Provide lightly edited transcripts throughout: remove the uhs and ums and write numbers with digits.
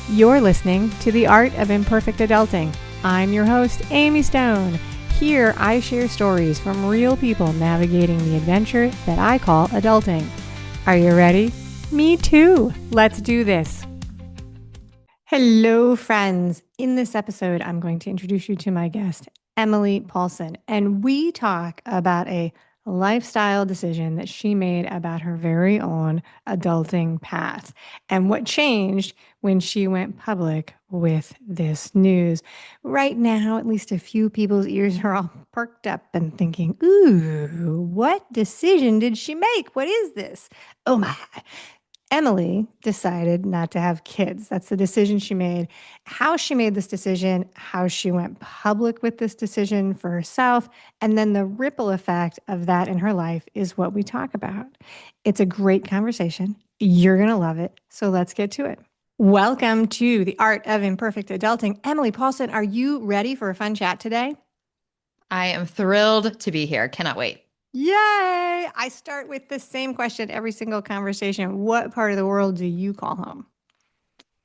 You're listening to The Art of Imperfect Adulting. I'm your host, Amy Stone. Here, I share stories from real people navigating the adventure that I call adulting. Are you ready? Me too. Let's do this. Hello, friends. In this episode, I'm going to introduce you to my guest, Emily Paulsen, and we talk about a lifestyle decision that she made about her very own adulting path and what changed when she went public with this news. Right now, at least a few people's ears are all perked up and thinking, ooh, what decision did she make? What is this? Oh my. Emily decided not to have kids. That's the decision she made. How she made this decision, how she went public with this decision for herself, and then the ripple effect of that in her life is what we talk about. It's a great conversation. You're going to love it. So let's get to it. Welcome to the Art of Imperfect Adulting. Emily Paulsen, are you ready for a fun chat today? I am thrilled to be here. Cannot wait. Yay! I start with the same question every single conversation. What part of the world do you call home?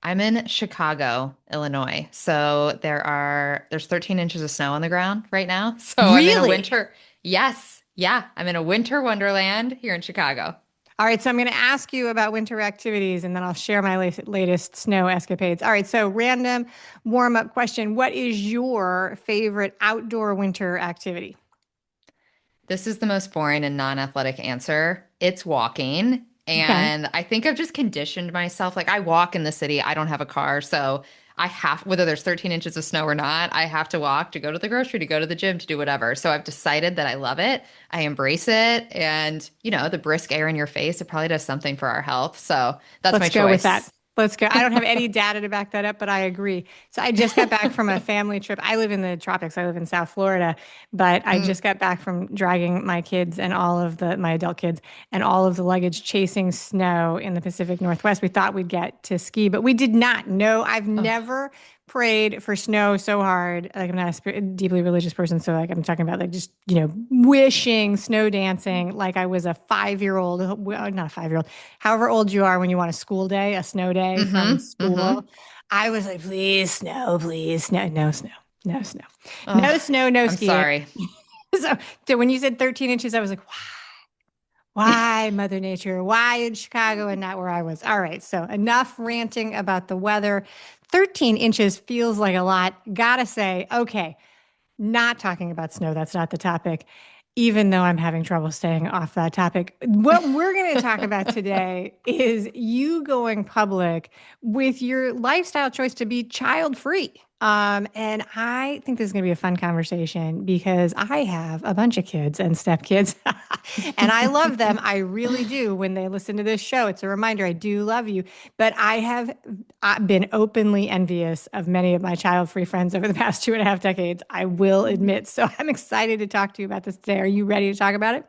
I'm in Chicago, Illinois. So there's 13 inches of snow on the ground right now. So I'm in a Really? winter. Yes. Yeah. I'm in a winter wonderland here in Chicago. All right, so I'm going to ask you about winter activities and then I'll share my latest snow escapades. All right, so random warm up question. What is your favorite outdoor winter activity? This is the most boring and non-athletic answer. It's walking. Okay. And I think I've just conditioned myself. Like I walk in the city, I don't have a car. So whether there's 13 inches of snow or not, I have to walk to go to the grocery, to go to the gym, to do whatever. So I've decided that I love it. I embrace it. And, the brisk air in your face, it probably does something for our health. So that's my Let's go with that. choice. Let's go. I don't have any data to back that up, but I agree. So I just got back from a family trip. I live in the tropics. I live in South Florida, but I Mm. just got back from dragging my kids and my adult kids and all of the luggage chasing snow in the Pacific Northwest. We thought we'd get to ski, but we did not. No, I've Oh, never prayed for snow so hard. Like I'm not a deeply religious person, so like I'm talking about like just wishing, snow dancing, like I was a 5-year-old, well, not a 5-year-old, however old you are when you want a school day, a snow day from mm-hmm. school. Mm-hmm. I was like, please snow, no snow, no snow, Oh, no snow, no I'm skiing. sorry. So when you said 13 inches, I was like, why, Mother Nature? Why in Chicago and not where I was? All right, so enough ranting about the weather. 13 inches feels like a lot. Gotta say, okay, not talking about snow. That's not the topic, even though I'm having trouble staying off that topic. What we're going to talk about today is you going public with your lifestyle choice to be child free. And I think this is going to be a fun conversation because I have a bunch of kids and stepkids, and I love them. I really do. When they listen to this show, it's a reminder I do love you. But I have been openly envious of many of my child-free friends over the past 2.5 decades. I will admit. So I'm excited to talk to you about this today. Are you ready to talk about it?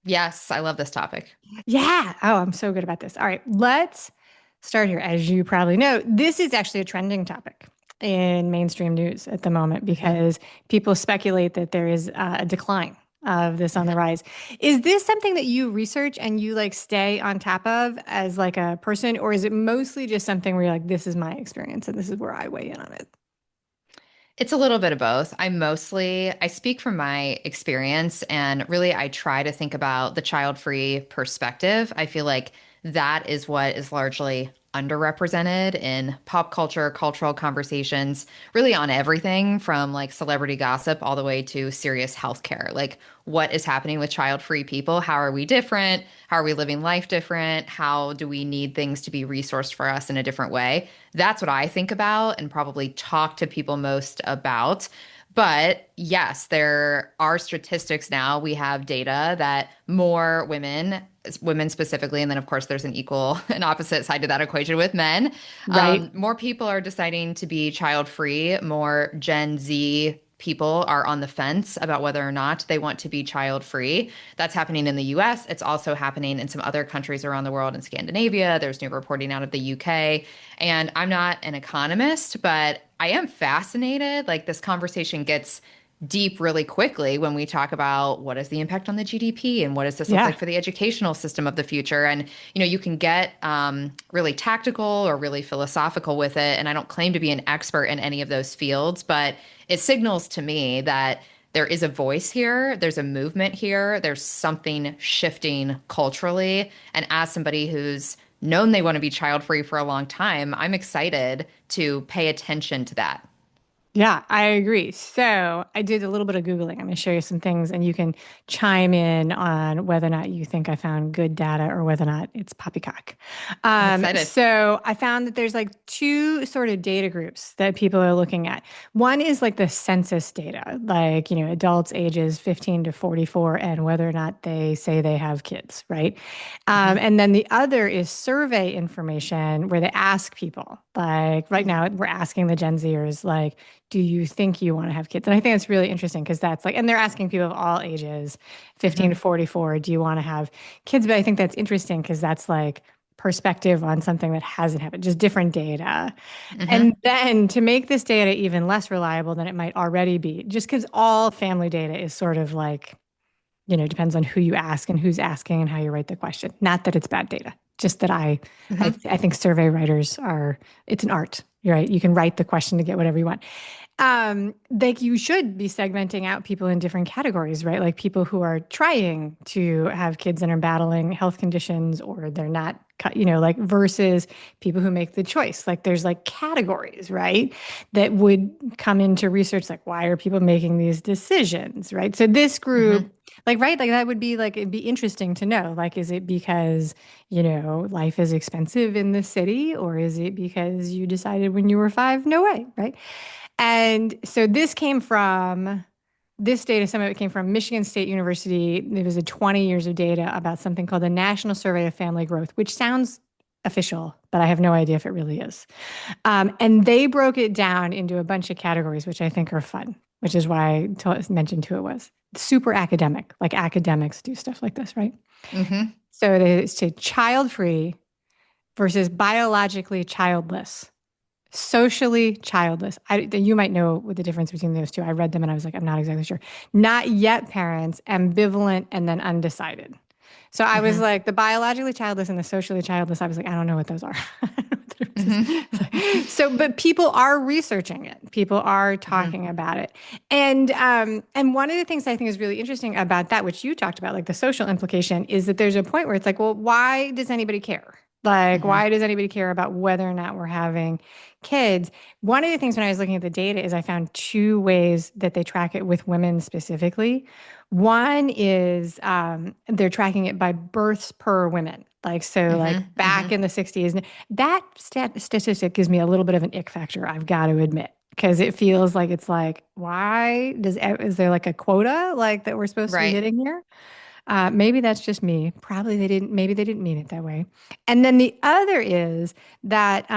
Yes, I love this topic. Yeah. Oh, I'm so good about this. All right, let's start here. As you probably know, this is actually a trending topic in mainstream news at the moment because people speculate that there is a decline of this on the rise. Is this something that you research and you like stay on top of as like a person, or is it mostly just something where you're like, this is my experience and this is where I weigh in on it? It's a little bit of both. I speak from my experience and really I try to think about the child-free perspective. I feel like that is what is largely underrepresented in pop culture, cultural conversations, really on everything from like celebrity gossip all the way to serious healthcare. Like what is happening with child-free people? How are we different? How are we living life different? How do we need things to be resourced for us in a different way? That's what I think about and probably talk to people most about. But yes, there are statistics now. We have data that more women specifically, and then of course there's an equal and opposite side to that equation with men. Right. More people are deciding to be child free. More Gen Z people are on the fence about whether or not they want to be child free. That's happening in the US. It's also happening in some other countries around the world in Scandinavia. There's new reporting out of the UK. And I'm not an economist, but I am fascinated. Like this conversation gets deep really quickly when we talk about what is the impact on the GDP and what does this look Yeah. like for the educational system of the future. And, you can get really tactical or really philosophical with it. And I don't claim to be an expert in any of those fields, but it signals to me that there is a voice here, there's a movement here, there's something shifting culturally. And as somebody who's known they want to be child free for a long time, I'm excited to pay attention to that. Yeah, I agree. So I did a little bit of Googling. I'm going to show you some things and you can chime in on whether or not you think I found good data or whether or not it's poppycock. I'm excited. So I found that there's like two sort of data groups that people are looking at. One is like the census data, like, adults ages 15 to 44 and whether or not they say they have kids, right? Hmm. And then the other is survey information where they ask people, like right now we're asking the Gen Zers, like, do you think you want to have kids? And I think it's really interesting because that's like, and they're asking people of all ages, 15 to Hmm. 44, do you want to have kids? But I think that's interesting because that's like perspective on something that hasn't happened, just different data. And Hmm. then to make this data even less reliable than it might already be, just because all family data is sort of like, depends on who you ask and who's asking and how you write the question. Not that it's bad data, just that Hmm. I think survey writers are, it's an art, right? You can write the question to get whatever you want. Like you should be segmenting out people in different categories, right? Like people who are trying to have kids and are battling health conditions or they're not, like versus people who make the choice. Like there's like categories, right? That would come into research, like why are people making these decisions, right? So this group, Hmm. like, right, like that would be like, it'd be interesting to know, like, is it because, life is expensive in the city or is it because you decided when you were five, no way, right? And so this data, some of it came from Michigan State University. It was a 20 years of data about something called the National Survey of Family Growth, which sounds official, but I have no idea if it really is. And they broke it down into a bunch of categories, which I think are fun, which is why I mentioned who it was. Super academic, like academics do stuff like this, right? Hmm. So they say child free versus biologically childless. Socially childless. You might know what the difference between those two. I read them and I was like, I'm not exactly sure. Not yet parents, ambivalent, and then undecided. So I was Hmm. like, the biologically childless and the socially childless, I was like, I don't know what those are. I don't know what the difference Hmm. is. So, but people are researching it. People are Hmm. talking about it. And one of the things I think is really interesting about that, which you talked about, like the social implication, is that there's a point where it's like, well, why does anybody care? Like, Hmm. why does anybody care about whether or not we're having kids? One of the things when I was looking at the data is I found two ways that they track it with women specifically. One is they're tracking it by births per women. Like, so like Hmm. back Hmm. in the 60s, that statistic gives me a little bit of an ick factor, I've got to admit, because it feels like it's like, is there like a quota like that we're supposed to be Right. hitting here? Maybe that's just me. Maybe they didn't mean it that way. And then the other is that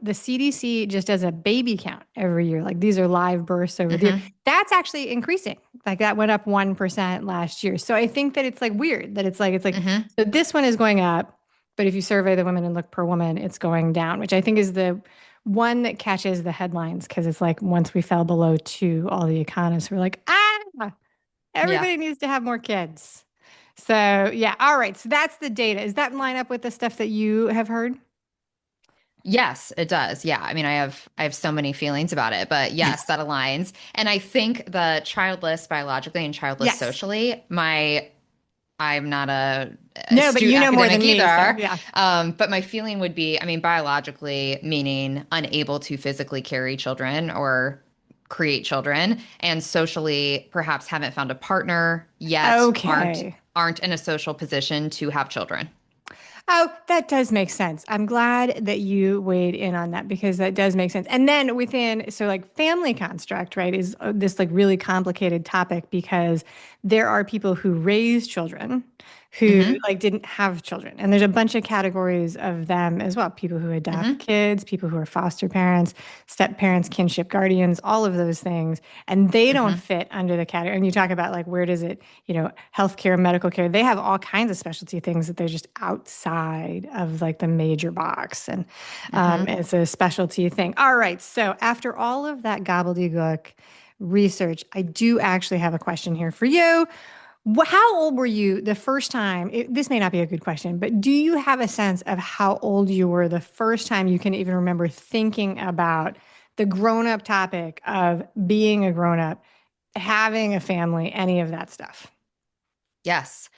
the CDC just does a baby count every year. Like these are live births over the year. Hmm. That's actually increasing. Like that went up 1% last year. So I think that it's like weird that it's like, Hmm. so this one is going up, but if you survey the women and look per woman, it's going down, which I think is the one that catches the headlines because it's like once we fell below two, all the economists were like, Yeah. everybody needs to have more kids. So, yeah. All right. So that's the data. Does that line up with the stuff that you have heard? Yes, it does. Yeah. I mean, I have so many feelings about it, but yes, that aligns. And I think the childless biologically and childless Yes. socially, I'm not a No, but astute you know more academic than me. So, either. yeah. But my feeling would be, I mean, biologically meaning unable to physically carry children or create children, and socially perhaps haven't found a partner yet, aren't Okay. aren't in a social position to have children. Oh, that does make sense. I'm glad that you weighed in on that because that does make sense. And then so like family construct, right, is this like really complicated topic because there are people who raise children who Hmm. like didn't have children. And there's a bunch of categories of them as well. People who adopt Hmm. kids, people who are foster parents, step parents, kinship guardians, all of those things. And they don't Hmm. fit under the category. And you talk about like where does it, healthcare, medical care, they have all kinds of specialty things that they're just outside of like the major box. And Hmm. it's a specialty thing. All right. So after all of that gobbledygook, research. I do actually have a question here for you. How old were you the first time? This may not be a good question, but do you have a sense of how old you were the first time you can even remember thinking about the grown up topic of being a grown up, having a family, any of that stuff? Yes.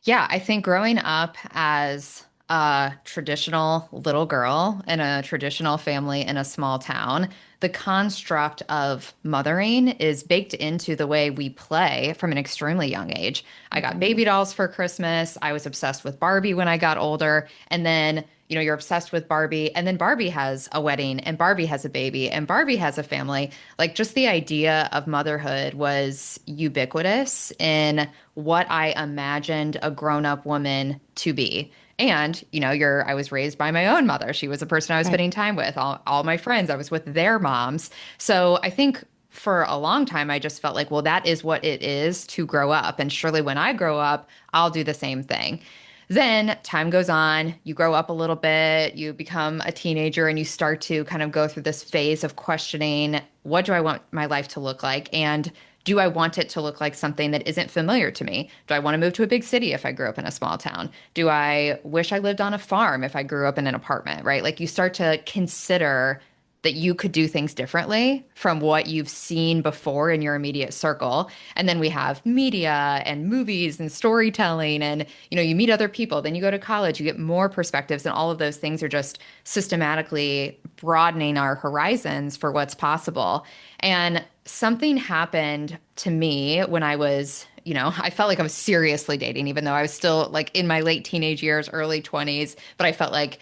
Yeah, I think growing up as a traditional little girl in a traditional family in a small town, the construct of mothering is baked into the way we play from an extremely young age. I got Mhm. baby dolls for Christmas. I was obsessed with Barbie when I got older. And then, you're obsessed with Barbie, and then Barbie has a wedding, and Barbie has a baby, and Barbie has a family. Like, just the idea of motherhood was ubiquitous in what I imagined a grown-up woman to be. And, I was raised by my own mother. She was a person I was Right. spending time with. All my friends, I was with their moms. So I think for a long time, I just felt like, well, that is what it is to grow up. And surely when I grow up, I'll do the same thing. Then time goes on, you grow up a little bit, you become a teenager, and you start to kind of go through this phase of questioning, what do I want my life to look like? And do I want it to look like something that isn't familiar to me? Do I want to move to a big city if I grew up in a small town? Do I wish I lived on a farm if I grew up in an apartment, right? Like, you start to consider that you could do things differently from what you've seen before in your immediate circle. And then we have media and movies and storytelling, and you meet other people, then you go to college, you get more perspectives, and all of those things are just systematically broadening our horizons for what's possible. And something happened to me when I was, I felt like I was seriously dating, even though I was still like in my late teenage years, early 20s. But I felt like,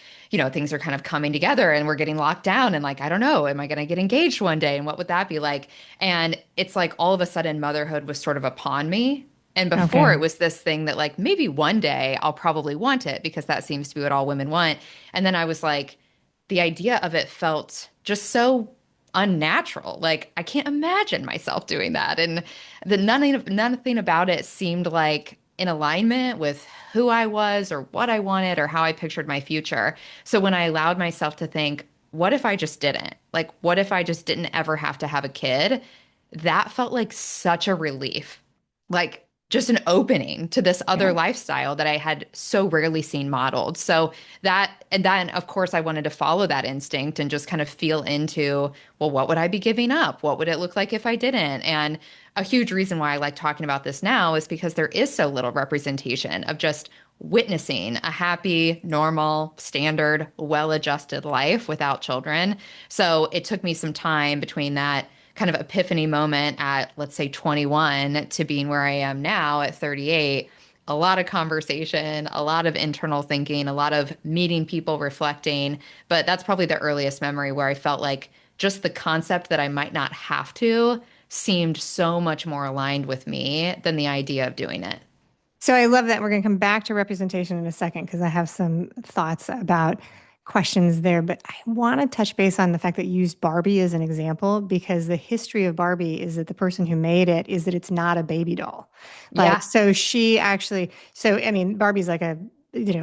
things are kind of coming together and we're getting locked down. And like, I don't know, am I going to get engaged one day? And what would that be like? And it's like all of a sudden, motherhood was sort of upon me. And before it Okay. was this thing that, like, maybe one day I'll probably want it because that seems to be what all women want. And then I was like, the idea of it felt just so unnatural. Like, I can't imagine myself doing that. And nothing about it seemed like in alignment with who I was or what I wanted or how I pictured my future. So when I allowed myself to think, what if I just didn't? Like, what if I just didn't ever have to have a kid? That felt like such a relief. Like, just an opening to this Yeah. other lifestyle that I had so rarely seen modeled. So and then, of course, I wanted to follow that instinct and just kind of feel into, well, what would I be giving up? What would it look like if I didn't? And a huge reason why I like talking about this now is because there is so little representation of just witnessing a happy, normal, standard, well-adjusted life without children. So it took me some time between that kind of epiphany moment at, let's say, 21 to being where I am now at 38. A lot of conversation, a lot of internal thinking, a lot of meeting people, reflecting. But that's probably the earliest memory where I felt like just the concept that I might not have to seemed so much more aligned with me than the idea of doing it. So I love that. We're going to come back to representation in a second because I have some thoughts about questions there. But I want to touch base on the fact that you used Barbie as an example because the history of Barbie is that the person who made it is that it's not a baby doll. Like, Yeah. so she actually, so I mean, Barbie's like a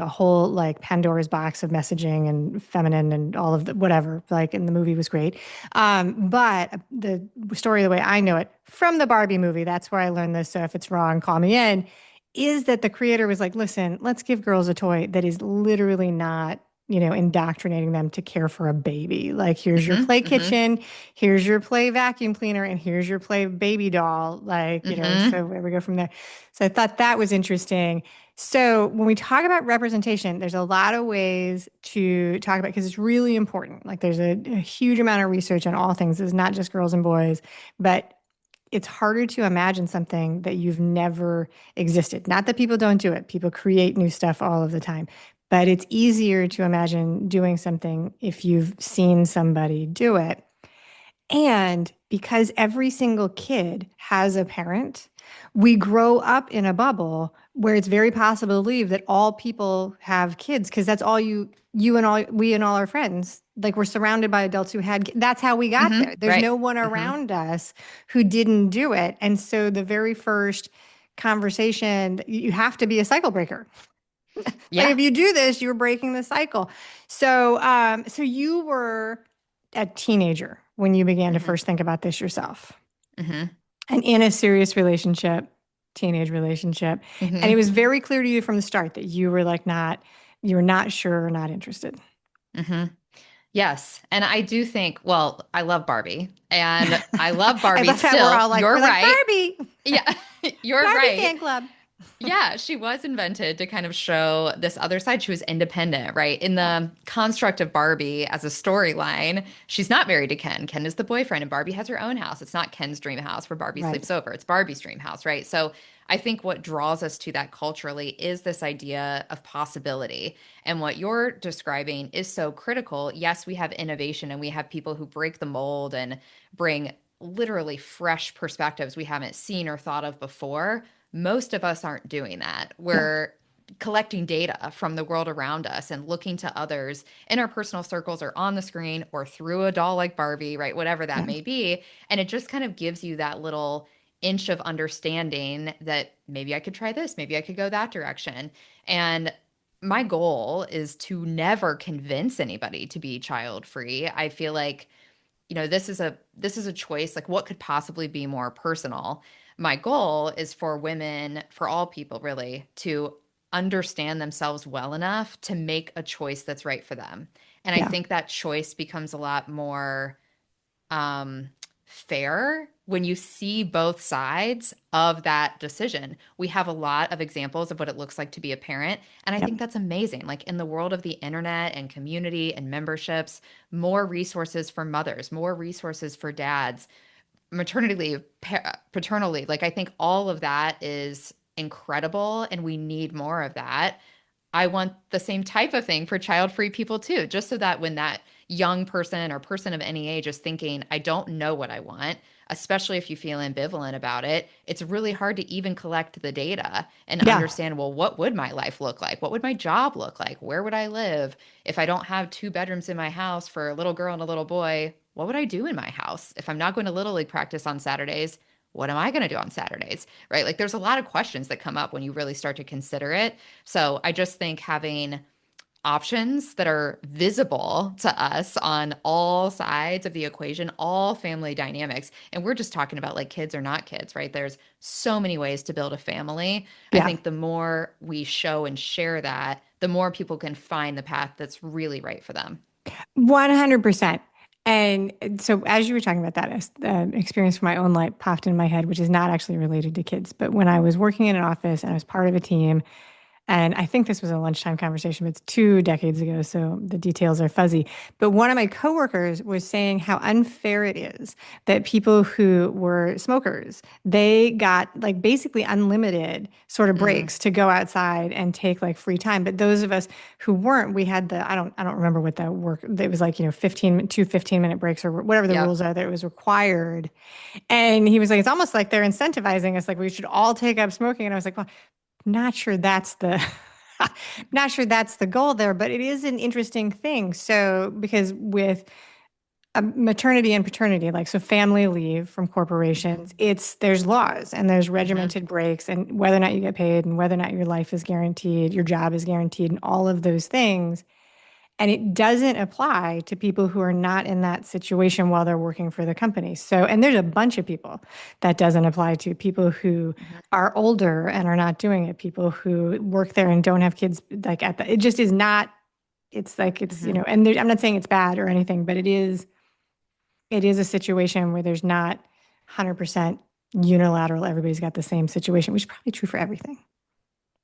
whole like Pandora's box of messaging and feminine and all of the whatever, like, and the movie was great. But the story, the way I know it from the Barbie movie, that's where I learned this. So if it's wrong, call me in, is that the creator was like, listen, let's give girls a toy that is literally not, indoctrinating them to care for a baby. Like, here's your Mm-hmm. play Mm-hmm. kitchen, here's your play vacuum cleaner, and here's your play baby doll. Like, Mm-hmm. so where we go from there. So I thought that was interesting. So when we talk about representation, there's a lot of ways to talk about because it's really important. Like, there's a huge amount of research on all things. It's not just girls and boys, but it's harder to imagine something that you've never existed. Not that people don't do it, people create new stuff all of the time, but it's easier to imagine doing something if you've seen somebody do it. And because every single kid has a parent, we grow up in a bubble where it's very possible to believe that all people have kids because that's all you and all we and all our friends. Like, we're surrounded by adults who had, that's how we got Mm-hmm. there. There's Right. no one Mm-hmm. around us who didn't do it. And so the very first conversation, you have to be a cycle breaker. Like, Yeah. if you do this, you're breaking the cycle. So you were a teenager when you began to Mm-hmm. first think about this yourself. Hmm. and in a serious relationship, teenage relationship. And it Hmm. was very clear to you from the start that you were like you were not sure or not interested. Hmm. Yes. And I do think, well, I love Barbie and I love I Barbie love how we're still. all like, You're we're like, right. Barbie, Yeah, you're Barbie right. fan club. Yeah, she was invented to kind of show this other side. She was independent, right? In Yeah, the construct of Barbie as a storyline, she's not married to Ken. Ken is the boyfriend, and Barbie has her own house. It's not Ken's dream house where Barbie right. sleeps over. It's Barbie's dream house, right? So I think what draws us to that culturally is this idea of possibility. And what you're describing is so critical. Yes, we have innovation and we have people who break the mold and bring literally fresh perspectives we haven't seen or thought of before. Most of us aren't doing that. No. We're collecting data from the world around us and looking to others in our personal circles or on the screen or through a doll like Barbie, right? Whatever that Yeah. may be. And it just kind of gives you that little inch of understanding that maybe I could try this, maybe I could go that direction. And my goal is to never convince anybody to be child free. I feel like this is a choice, like what could possibly be more personal. My goal is for women, for all people really, to understand themselves well enough to make a choice that's right for them. And I Yeah. think that choice becomes a lot more um, fair when you see both sides of that decision. We have a lot of examples of what it looks like to be a parent. And I Yep. think that's amazing. Like in the world of the internet and community and memberships, more resources for mothers, more resources for dads, maternity leave, paternal leave. Like I think all of that is incredible and we need more of that. I want the same type of thing for child-free people too, just so that when that young person or person of any age is thinking, I don't know what I want, especially if you feel ambivalent about it, it's really hard to even collect the data and Yeah. understand, well, what would my life look like? What would my job look like? Where would I live? If I don't have two bedrooms in my house for a little girl and a little boy, what would I do in my house? If I'm not going to Little League practice on Saturdays, what am I going to do on Saturdays? Right? Like there's a lot of questions that come up when you really start to consider it. So I just think having options that are visible to us on all sides of the equation, all family dynamics, and we're just talking about like kids or not kids, right? There's so many ways to build a family. I Yeah. think the more we show and share that, the more people can find the path that's really right for them. 100%. And so, as you were talking about that, experience from my own life popped in my head, which is not actually related to kids. But when I was working in an office and I was part of a team, and I think this was a lunchtime conversation, but it's 2 decades ago, so the details are fuzzy. But one of my coworkers was saying how unfair it is that people who were smokers, they got like basically unlimited sort of Mm, breaks to go outside and take like free time. But those of us who weren't, we had I don't remember what that work, it was like, 15-minute breaks or whatever the yep. rules are that it was required. And he was like, it's almost like they're incentivizing us, like we should all take up smoking. And I was like, well, not sure that's the not sure that's the goal there, but it is an interesting thing. So because with maternity and paternity, like so family leave from Hmm. corporations, there's laws and there's Hmm. regimented breaks and whether or not you get paid and whether or not your life is guaranteed, your job is guaranteed, and all of those things. And it doesn't apply to people who are not in that situation while they're working for the company. So, and there's a bunch of people that doesn't apply to people who Hmm. are older and are not doing it, people who work there and don't have kids like it just is not, it's like, Hmm. and I'm not saying it's bad or anything, but it is a situation where there's not 100% unilateral, everybody's got the same situation, which is probably true for everything.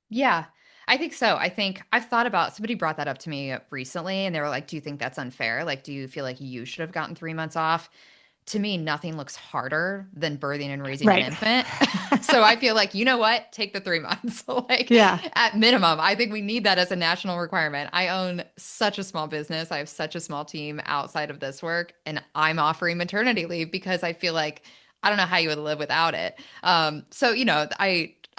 Yeah, I think so. I think I've thought about somebody brought that up to me recently and they were like, do you think that's unfair? Like, do you feel like you should have gotten 3 months off? To me, nothing looks harder than birthing and raising an Right. infant. So I feel like, you know what? Take the 3 months. Like, Yeah. at minimum, I think we need that as a national requirement. I own such a small business. I have such a small team outside of this work, and I'm offering maternity leave because I feel like I don't know how you would live without it. So,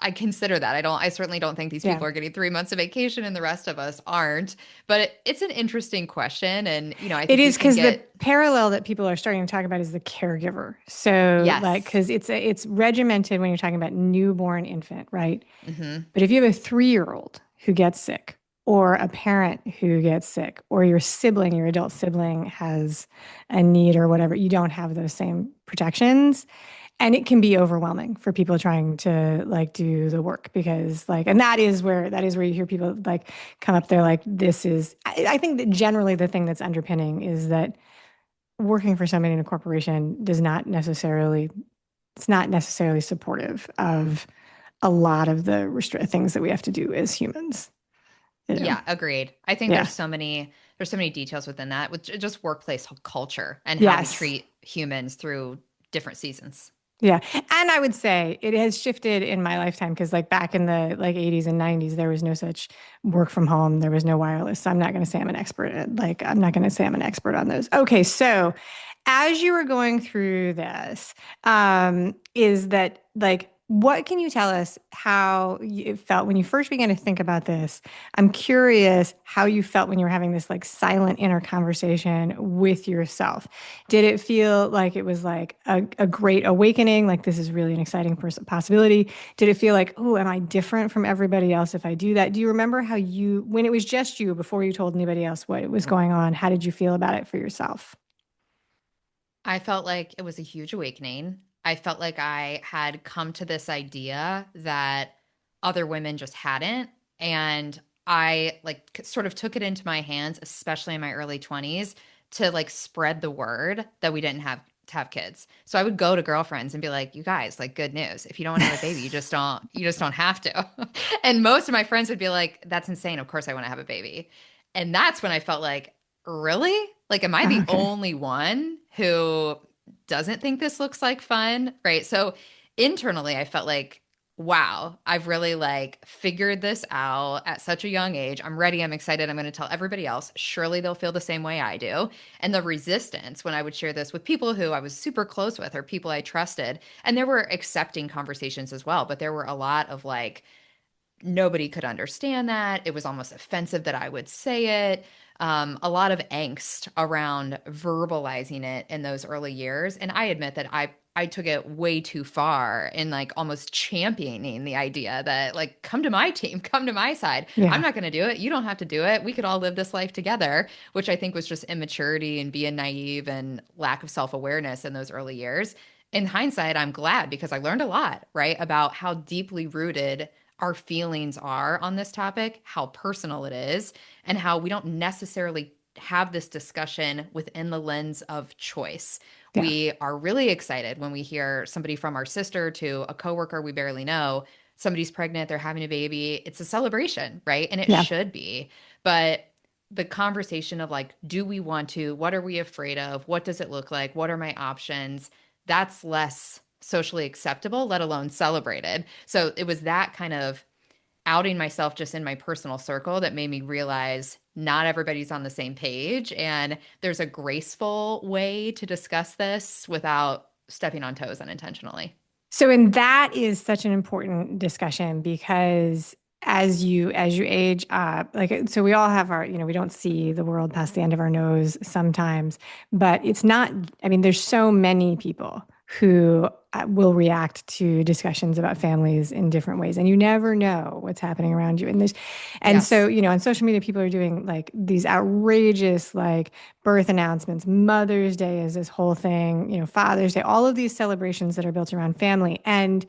I consider that. I certainly don't think these Yeah. people are getting 3 months of vacation and the rest of us aren't. But it's an interesting question. And, I It think we is can because the get, parallel that people are starting to talk about is the caregiver. So, like, yes. because it's regimented when you're talking about newborn infant, right? Hmm. But if you have a 3-year-old who gets sick, or a parent who gets sick, or your sibling, your adult sibling has a need or whatever, you don't have those same protections. And it can be overwhelming for people trying to like do the work because like, and that is where you hear people like come up there like this is I think that generally the thing that's underpinning is that working for somebody in a corporation does not necessarily it's not necessarily supportive of a lot of the things that we have to do as humans, you know. Yeah, agreed. I think Yeah. there's so many details within that with just workplace culture and how we Yes. treat humans through different seasons. Yeah. And I would say it has shifted in my lifetime because like back in the like 80s and 90s, there was no such work from home. There was no wireless. So I'm not going to say I'm an expert I'm not going to say I'm an expert on those. Okay. So as you were going through this, is that like, what can you tell us how it felt when you first began to think about this? I'm curious how you felt when you were having this like silent inner conversation with yourself. Did it feel like it was like a great awakening? Like this is really an exciting possibility? Did it feel like, oh, am I different from everybody else if I do that? Do you remember how when it was just you before you told anybody else what was going on, how did you feel about it for yourself? I felt like it was a huge awakening. I felt like I had come to this idea that other women just hadn't. And I like sort of took it into my hands, especially in my early 20s, to like spread the word that we didn't have to have kids. So I would go to girlfriends and be like, "You guys, like good news. If you don't want to have a baby, you just don't have to." And most of my friends would be like, "That's insane. Of course I want to have a baby." And that's when I felt like, really? Like, am I the Okay. only one who doesn't think this looks like fun? Right. So internally, I felt like, wow, I've really like figured this out at such a young age. I'm ready. I'm excited. I'm going to tell everybody else. Surely they'll feel the same way I do. And the resistance when I would share this with people who I was super close with or people I trusted, and there were accepting conversations as well, but there were a lot of like, nobody could understand that. It was almost offensive that I would say it. A lot of angst around verbalizing it in those early years. And I admit that I took it way too far in like almost championing the idea that like come to my team, come to my side. I'm Yeah. not going to do it. You don't have to do it. We could all live this life together, which I think was just immaturity and being naive and lack of self-awareness in those early years. In hindsight, I'm glad because I learned a lot, right, about how deeply rooted our feelings are on this topic, how personal it is, and how we don't necessarily have this discussion within the lens of choice. Yeah. We are really excited when we hear somebody from our sister to a coworker we barely know, somebody's pregnant, they're having a baby. It's a celebration, right? And it Yeah. should be. But the conversation of like, do we want to? What are we afraid of? What does it look like? What are my options? That's less socially acceptable, let alone celebrated. So it was that kind of outing myself just in my personal circle that made me realize not everybody's on the same page. And there's a graceful way to discuss this without stepping on toes unintentionally. So, and that is such an important discussion because as you age up, like so we all have our, we don't see the world past the end of our nose sometimes, but it's not, I mean, there's so many people who will react to discussions about families in different ways, and you never know what's happening around you. And so, Yes. on social media, people are doing like these outrageous like birth announcements. Mother's Day is this whole thing, Father's Day, all of these celebrations that are built around family. And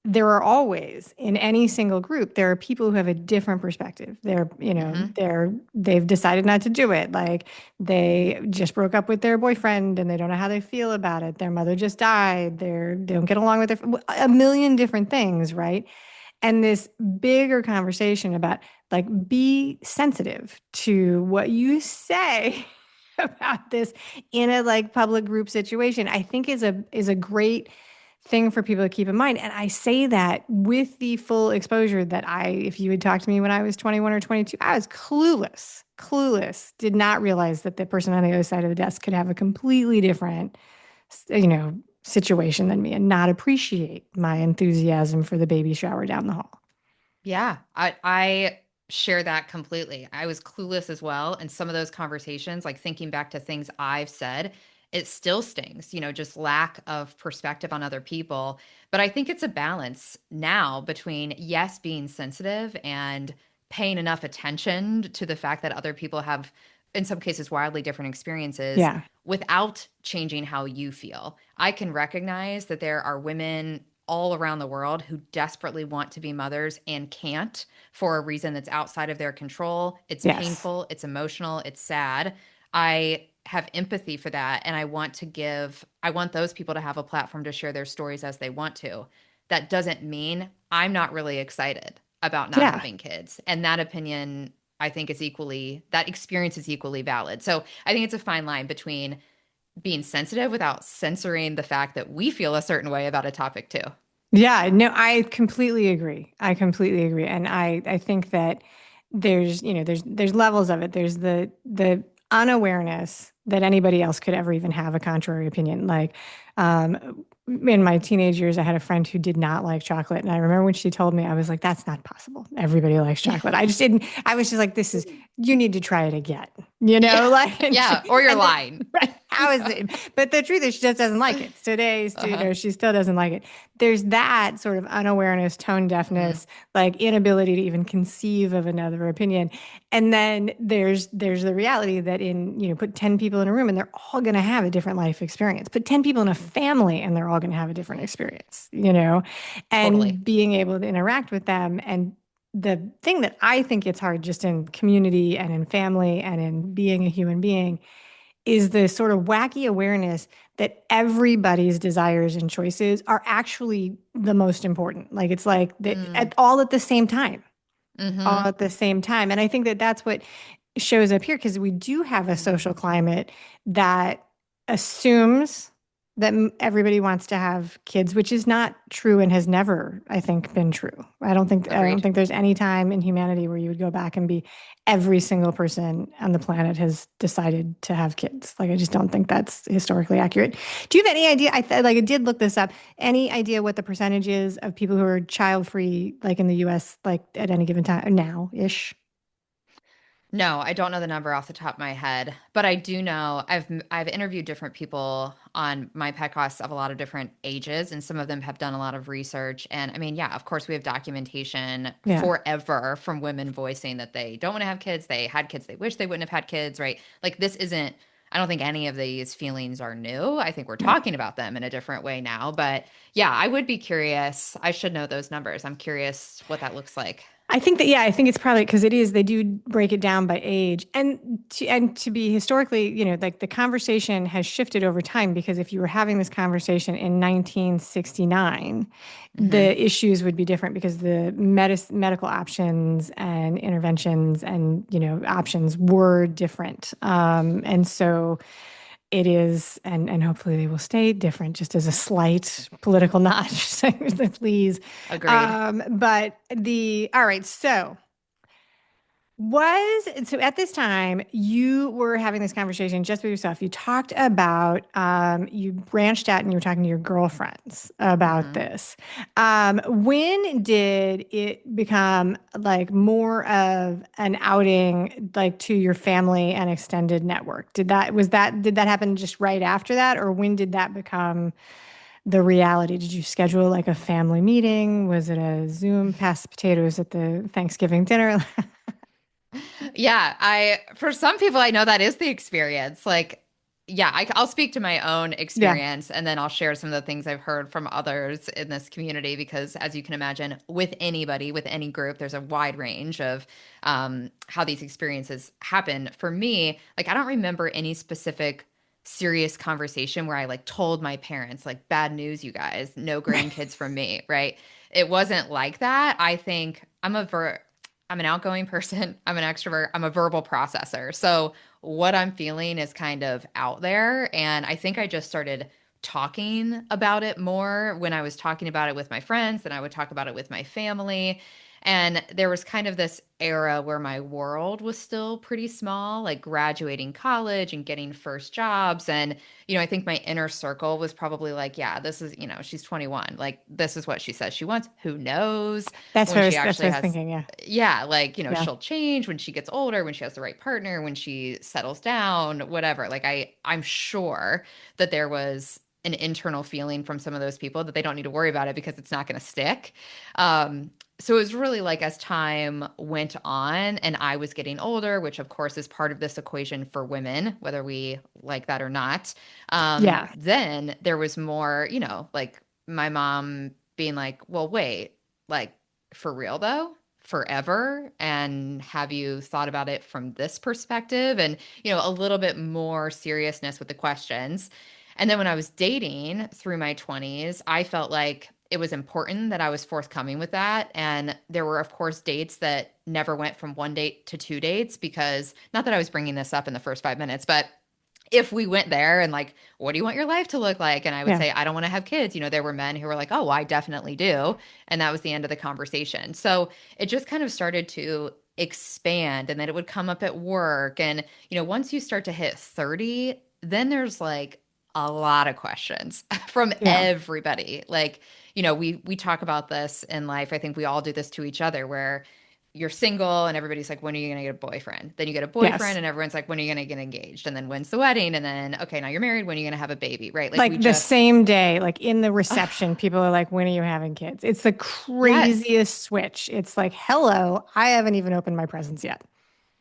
there are always in any single group, there are people who have a different perspective. Hmm. They've decided not to do it. Like they just broke up with their boyfriend and they don't know how they feel about it. Their mother just died. They don't get along with a million different things, right? And this bigger conversation about like be sensitive to what you say about this in a like public group situation, I think is a great thing for people to keep in mind. And I say that with the full exposure that if you had talked to me when I was 21 or 22, I was clueless, did not realize that the person on the other side of the desk could have a completely different, situation than me and not appreciate my enthusiasm for the baby shower down the hall. Yeah, I share that completely. I was clueless as well. And some of those conversations, like thinking back to things I've said, it still stings, just lack of perspective on other people. But I think it's a balance now between, yes, being sensitive and paying enough attention to the fact that other people have, in some cases, wildly different experiences, Yeah. without changing how you feel. I can recognize that there are women all around the world who desperately want to be mothers and can't for a reason that's outside of their control. It's Yes. painful, it's emotional, it's sad. I have empathy for that, and I want those people to have a platform to share their stories as they want to. That doesn't mean I'm not really excited about not Yeah. having kids. And that opinion, I think, that experience is equally valid. So I think it's a fine line between being sensitive without censoring the fact that we feel a certain way about a topic too. Yeah, no, I completely agree. I completely agree. And I think that there's levels of it. There's the unawareness that anybody else could ever even have a contrary opinion. Like in my teenage years, I had a friend who did not like chocolate. And I remember when she told me, I was like, that's not possible. Everybody likes chocolate. I just didn't, I was just like, you need to try it again, Yeah. like, Yeah. Or you're and then, lying. right, how is Yeah. it? But the truth is, she just doesn't like it. Today's, Uh-huh. she still doesn't like it. There's that sort of unawareness, tone Mm-hmm. deafness, like inability to even conceive of another opinion. And then there's the reality that put 10 people in a room and they're all going to have a different life experience. Put 10 people in a family and they're all going to have a different experience. Totally. And being able to interact with them. And the thing that I think it's hard just in community and in family and in being a human being is the sort of wacky awareness that everybody's desires and choices are actually the most important. Like it's like Mm. all at the same time, all Mm-hmm. at the same time. And I think that that's what shows up here because we do have a social climate that assumes that everybody wants to have kids, which is not true and has never, I think, been true. I don't Agreed. think there's any time in humanity where you would go back and be every single person on the planet has decided to have kids. Like I just don't think that's historically accurate. Do you have any idea? I did look this up. Any idea what the percentage is of people who are child free, like in the U.S., like at any given time now ish? No, I don't know the number off the top of my head, but I do know I've interviewed different people on my podcast of a lot of different ages, and some of them have done a lot of research. And I mean, yeah, of course, we have documentation Yeah. forever from women voicing that they don't want to have kids, they had kids, they wish they wouldn't have had kids, right? Like this isn't. I don't think any of these feelings are new. I think we're Right. talking about them in a different way now. But yeah, I would be curious. I should know those numbers. I'm curious what that looks like. I think that yeah, I think it's probably because they do break it down by age and to be historically, like the conversation has shifted over time because if you were having this conversation in 1969, Hmm. the issues would be different because the medical options and interventions and options were different. And so it is, and hopefully they will stay different, just as a slight political nod, please. Agreed. But the all right, so at this time you were having this conversation just with yourself. You talked about you branched out and you were talking to your girlfriends about Hmm. this. When did it become like more of an outing like to your family and extended network? Did that happen just right after that, or when did that become the reality? Did you schedule like a family meeting? Was it a Zoom, pass the potatoes at the Thanksgiving dinner? Yeah, for some people I know that is the experience. Like, yeah, I'll speak to my own Yeah. experience and then I'll share some of the things I've heard from others in this community because, as you can imagine, with anybody, with any group, there's a wide range of how these experiences happen. For me, like, I don't remember any specific serious conversation where I like told my parents, like, bad news, you guys, no grandkids from me, right? It wasn't like that. I think I'm an outgoing person. I'm an extrovert. I'm a verbal processor. So what I'm feeling is kind of out there. And I think I just started talking about it more when I was talking about it with my friends, and I would talk about it with my family. And there was kind of this era where my world was still pretty small, like graduating college and getting first jobs. And, I think my inner circle was probably like, yeah, this is, she's 21. Like, this is what she says she wants. Who knows when she That's what actually I was has, thinking. Yeah. yeah, like, Yeah. she'll change when she gets older, when she has the right partner, when she settles down, whatever. Like I'm sure that there was an internal feeling from some of those people that they don't need to worry about it because it's not going to stick. so it was really like as time went on and I was getting older, which of course is part of this equation for women, whether we like that or not. Yeah. Then there was more, like my mom being like, well, wait, like for real though? Forever? And have you thought about it from this perspective? And, a little bit more seriousness with the questions. And then when I was dating through my 20s, I felt like it was important that I was forthcoming with that. And there were, of course, dates that never went from one date to two dates because not that I was bringing this up in the first 5 minutes, but if we went there and like, what do you want your life to look like? And I would Yeah. say, I don't want to have kids. There were men who were like, oh, I definitely do. And that was the end of the conversation. So it just kind of started to expand and then it would come up at work. And, once you start to hit 30, then there's like a lot of questions from Yeah. everybody. Like, we talk about this in life. I think we all do this to each other where you're single and everybody's like, when are you going to get a boyfriend? Then you get a boyfriend Yes. and everyone's like, when are you going to get engaged? And then when's the wedding? And then, okay, now you're married. When are you going to have a baby? Right? Like we Like the just, same day, like in the reception, people are like, when are you having kids? It's the yes. craziest switch. It's like, hello, I haven't even opened my presents yet.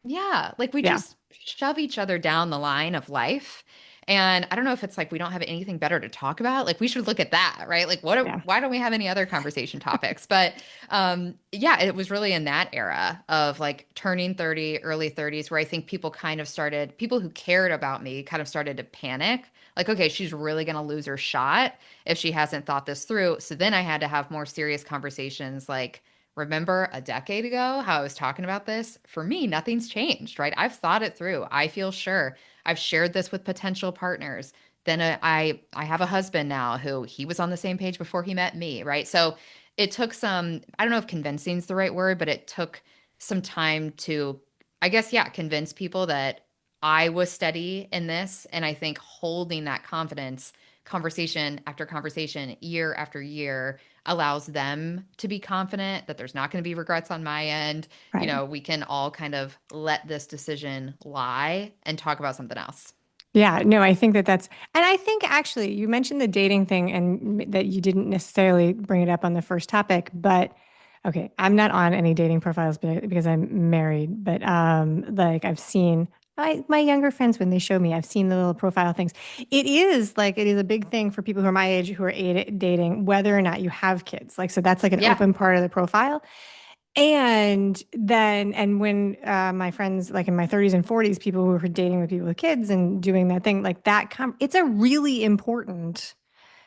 Yeah, like we Yeah. just shove each other down the line of life. And I don't know if it's like we don't have anything better to talk about. Like we should look at that, right? Like Yeah. why don't we have any other conversation topics? But yeah, it was really in that era of like turning 30, early 30s where I think people who cared about me kind of started to panic. Like, okay, she's really going to lose her shot if she hasn't thought this through. So then I had to have more serious conversations like remember a decade ago how I was talking about this? For me, nothing's changed, right? I've thought it through. I feel sure. I've shared this with potential partners. Then I have a husband now who he was on the same page before he met me, right? So it took some, I don't know if convincing is the right word, but it took some time to, I guess, yeah, convince people that I was steady in this. And I think holding that confidence, conversation after conversation, year after year, allows them to be confident that there's not going to be regrets on my end. Right. We can all kind of let this decision lie and talk about something else. Yeah, no, I think that and I think actually you mentioned the dating thing and that you didn't necessarily bring it up on the first topic, but okay, I'm not on any dating profiles because I'm married, but like I've seen my younger friends when they show me, I've seen the little profile things. It is a big thing for people who are my age who are dating, whether or not you have kids. Like, so that's like an Yeah. open part of the profile. And when my friends, like in my 30s and 40s, people who were dating with people with kids and doing that thing, like that, it's a really important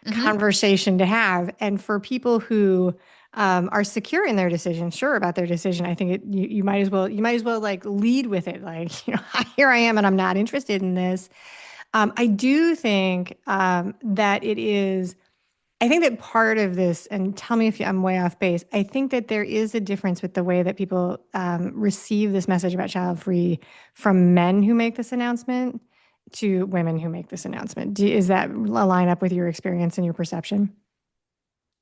Hmm. conversation to have. And for people who are secure in their decision, sure about their decision, I think you might as well like lead with it. Like, here I am and I'm not interested in this. I do think that it is. I think that part of this, and tell me if I'm way off base, I think that there is a difference with the way that people receive this message about child free from men who make this announcement to women who make this announcement. Is that line up with your experience and your perception?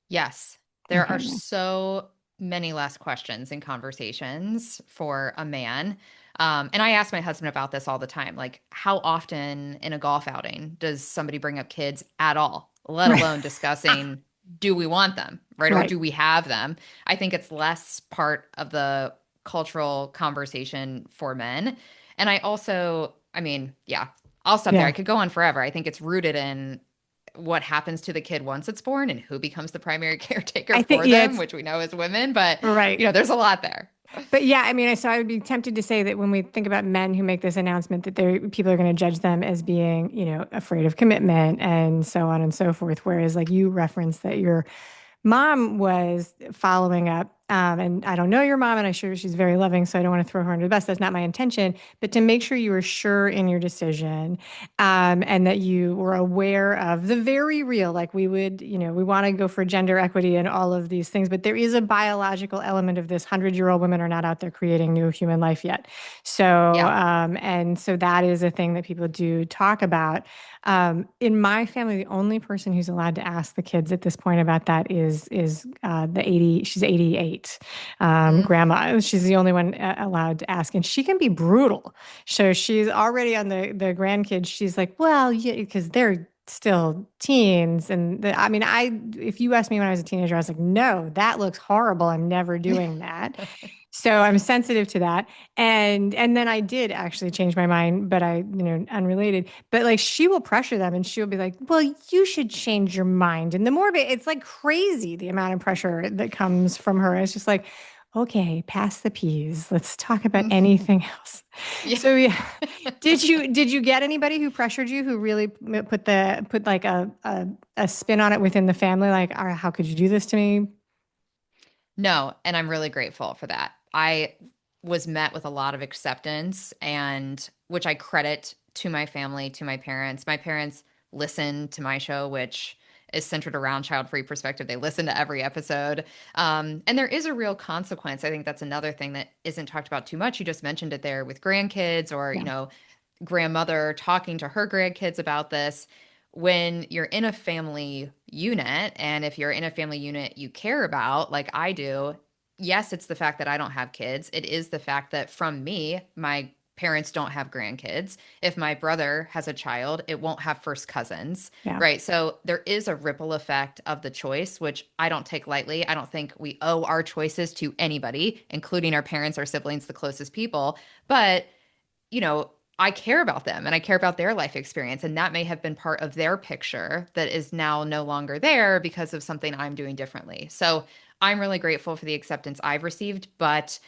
Yes. There are Okay. so many less questions and conversations for a man. And I ask my husband about this all the time. Like, how often in a golf outing does somebody bring up kids at all, let Right. alone discussing, do we want them, right? Or Right. do we have them? I think it's less part of the cultural conversation for men. And I also, I mean, yeah, I'll stop there. I Yeah. could go on forever. I think it's rooted in what happens to the kid once it's born and who becomes the primary caretaker I think, for yeah, them, it's which we know as women, but right. there's a lot there. But yeah, I mean, so I would be tempted to say that when we think about men who make this announcement, that people are going to judge them as being, afraid of commitment and so on and so forth. Whereas, like you referenced that your mom was following up. And I don't know your mom, and I'm sure she's very loving, so I don't want to throw her under the bus. That's not my intention. But to make sure you were sure in your decision, and that you were aware of the very real, like we would, we want to go for gender equity and all of these things, but there is a biological element of this. 100-year-old women are not out there creating new human life yet. So, Yeah. and so that is a thing that people do talk about. In my family, the only person who's allowed to ask the kids at this point about that is the 80. She's 88, Mm. grandma. She's the only one allowed to ask, and she can be brutal. So she's already on the grandkids. She's like, well, yeah, because they're still teens. And I mean, if you asked me when I was a teenager, I was like, no, that looks horrible. I'm never doing that. So I'm sensitive to that. And then I did actually change my mind, but unrelated. But like she will pressure them and she'll be like, well, you should change your mind. And the more it's like crazy the amount of pressure that comes from her. It's just like, okay, pass the peas. Let's talk about anything else. Yeah. So yeah, did you get anybody who pressured you who really put like a spin on it within the family? Like, how could you do this to me? No, and I'm really grateful for that. I was met with a lot of acceptance and which I credit to my family, to my parents. My parents listen to my show, which is centered around child-free perspective. They listen to every episode. And there is a real consequence. I think that's another thing that isn't talked about too much. You just mentioned it there with grandkids or, Yeah, grandmother talking to her grandkids about this. When you're in a family unit, and if you're in a family unit you care about, like I do, yes, it's the fact that I don't have kids. It is the fact that from me, my parents don't have grandkids. If my brother has a child, it won't have first cousins, yeah, right? So there is a ripple effect of the choice, which I don't take lightly. I don't think we owe our choices to anybody, including our parents, our siblings, the closest people. But I care about them and I care about their life experience. And that may have been part of their picture that is now no longer there because of something I'm doing differently. So I'm really grateful for the acceptance I've received. But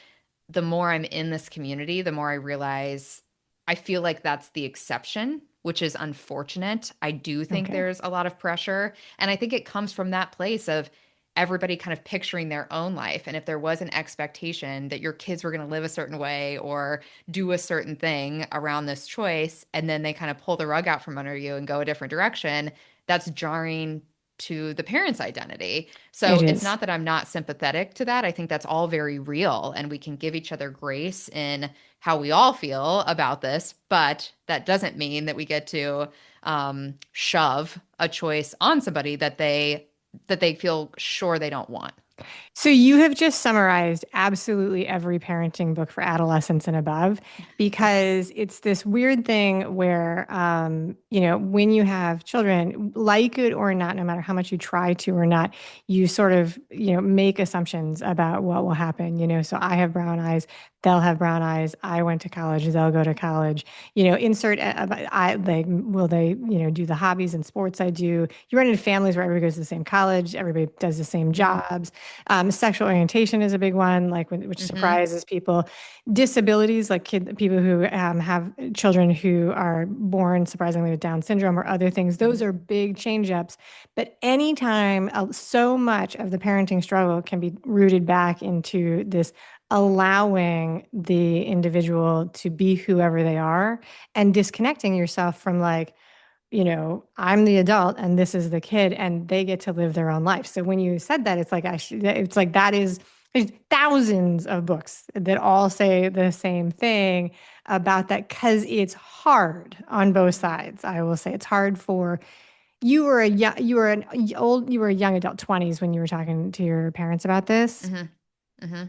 the more I'm in this community, the more I realize I feel like that's the exception, which is unfortunate. I do think okay. there's a lot of pressure. And I think it comes from that place of everybody kind of picturing their own life. And if there was an expectation that your kids were going to live a certain way or do a certain thing around this choice, and then they kind of pull the rug out from under you and go a different direction, that's jarring to the parent's identity. It So it's is. not that I'm not sympathetic to that. I think that's all very real, and we can give each other grace in how we all feel about this. But that doesn't mean that we get to shove a choice on somebody that they feel sure they don't want. So you have just summarized absolutely every parenting book for adolescents and above, because it's this weird thing where, when you have children, like it or not, no matter how much you try to or not, you sort of, make assumptions about what will happen. So I have brown eyes, they'll have brown eyes. I went to college, they'll go to college. Insert, I like, will they, do the hobbies and sports I do? You run into families where everybody goes to the same college, everybody does the same Hmm. jobs. Sexual orientation is a big one, like which Hmm. surprises people. Disabilities, like people who have children who are born surprisingly with Down syndrome or other things, those Hmm. are big change ups. But anytime so much of the parenting struggle can be rooted back into this allowing the individual to be whoever they are and disconnecting yourself from like, I'm the adult and this is the kid and they get to live their own life. So when you said that, it's like, actually, it's like that is, there's thousands of books that all say the same thing about that because it's hard on both sides. I will say it's hard for you were a young adult 20s when you were talking to your parents about this. Hmm. Hmm.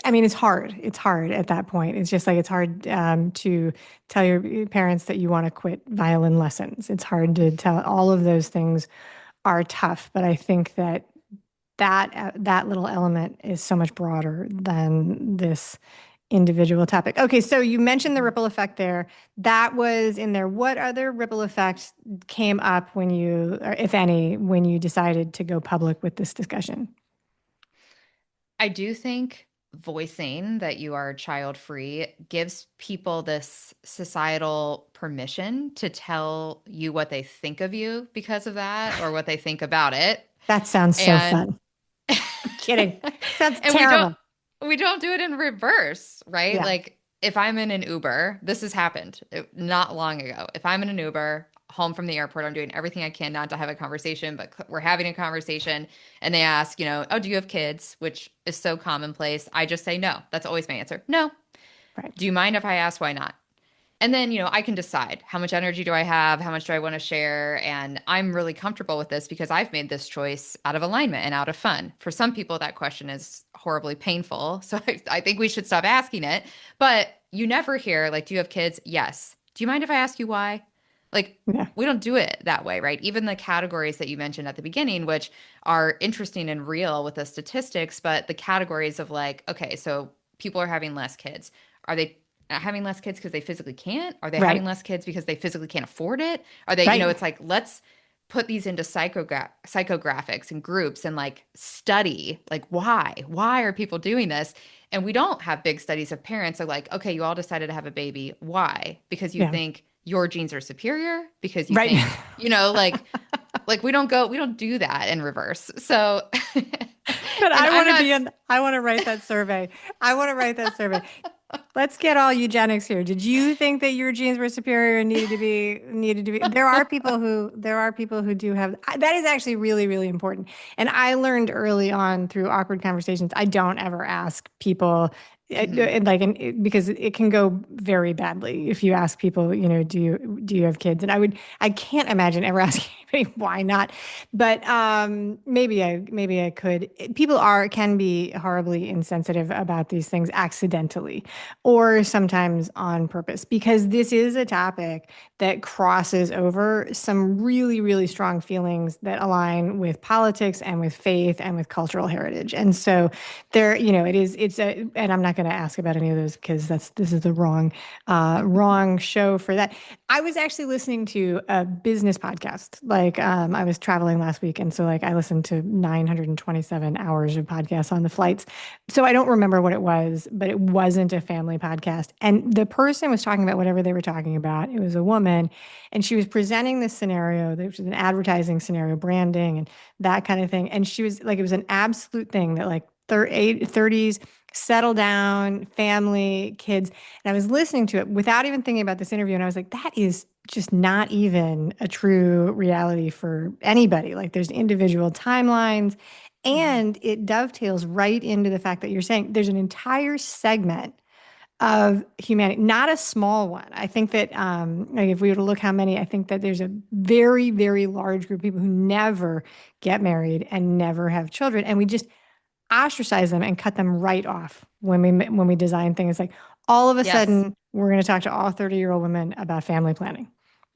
I mean, it's hard. It's hard at that point. It's just like it's hard to tell your parents that you want to quit violin lessons. It's hard to tell. All of those things are tough, but I think that little element is so much broader than this individual topic. Okay, so you mentioned the Hmm. ripple effect there. That was in there. What other ripple effects came up when you, or if any, when you decided to go public with this discussion? I do think voicing that you are child free gives people this societal permission to tell you what they think of you because of that or what they think about it. That sounds so And fun. I'm kidding. Sounds and terrible. we don't do it in reverse, right? Yeah, Like if I'm in an Uber, this has happened not long ago. If I'm in an Uber home from the airport, I'm doing everything I can not to have a conversation, but we're having a conversation and they ask, oh, do you have kids? Which is so commonplace. I just say no. That's always my answer. No. right. Do you mind if I ask why not? And then, I can decide how much energy do I have? How much do I want to share? And I'm really comfortable with this because I've made this choice out of alignment and out of fun. For some people, that question is horribly painful. So I think we should stop asking it. But you never hear, like, do you have kids? Yes. Do you mind if I ask you why? Like, Yeah. we don't do it that way, right? Even the categories that you mentioned at the beginning, which are interesting and real with the statistics, but the categories of like, okay, so people are having less kids. Are they having less kids because they physically can't? Are they having Right. less kids because they physically can't afford it? Are they, Right. it's like, let's put these into psychographics and groups and like study like why are people doing this, and we don't have big studies of parents are like, okay, you all decided to have a baby, why? Because you Yeah. think your genes are superior, because you Right. think, we don't do that in reverse. So But and I I'm want to not be in, I want to write that survey. I want to write that survey. Let's get all eugenics here. Did you think that your genes were superior and needed to be? There are people who do have that is actually really, really important. And I learned early on through awkward conversations, I don't ever ask people Mhm. because it can go very badly if you ask people, do you have kids? And I can't imagine ever asking anybody why not. But maybe I could. People can be horribly insensitive about these things accidentally or sometimes on purpose, because this is a topic that crosses over some really, really strong feelings that align with politics and with faith and with cultural heritage. And so and I'm not going to ask about any of those because this is the wrong show for that. I was actually listening to a business podcast. Like, I was traveling last week, and so like I listened to 927 hours of podcasts on the flights. So I don't remember what it was, but it wasn't a family podcast. And the person was talking about whatever they were talking about. It was a woman, and she was presenting this scenario, which was an advertising scenario, branding, and that kind of thing. And she was like, it was an absolute thing that like 30s, settle down, family, kids. And I was listening to it without even thinking about this interview. And I was like, that is just not even a true reality for anybody. Like, there's individual timelines, Mhm. and it dovetails right into the fact that you're saying there's an entire segment of humanity, not a small one. I think that like if we were to look how many, I think that there's a very, very large group of people who never get married and never have children. And we just ostracize them and cut them right off when we design things. Like, all of a Yes. sudden we're going to talk to all 30-year-old women about family planning.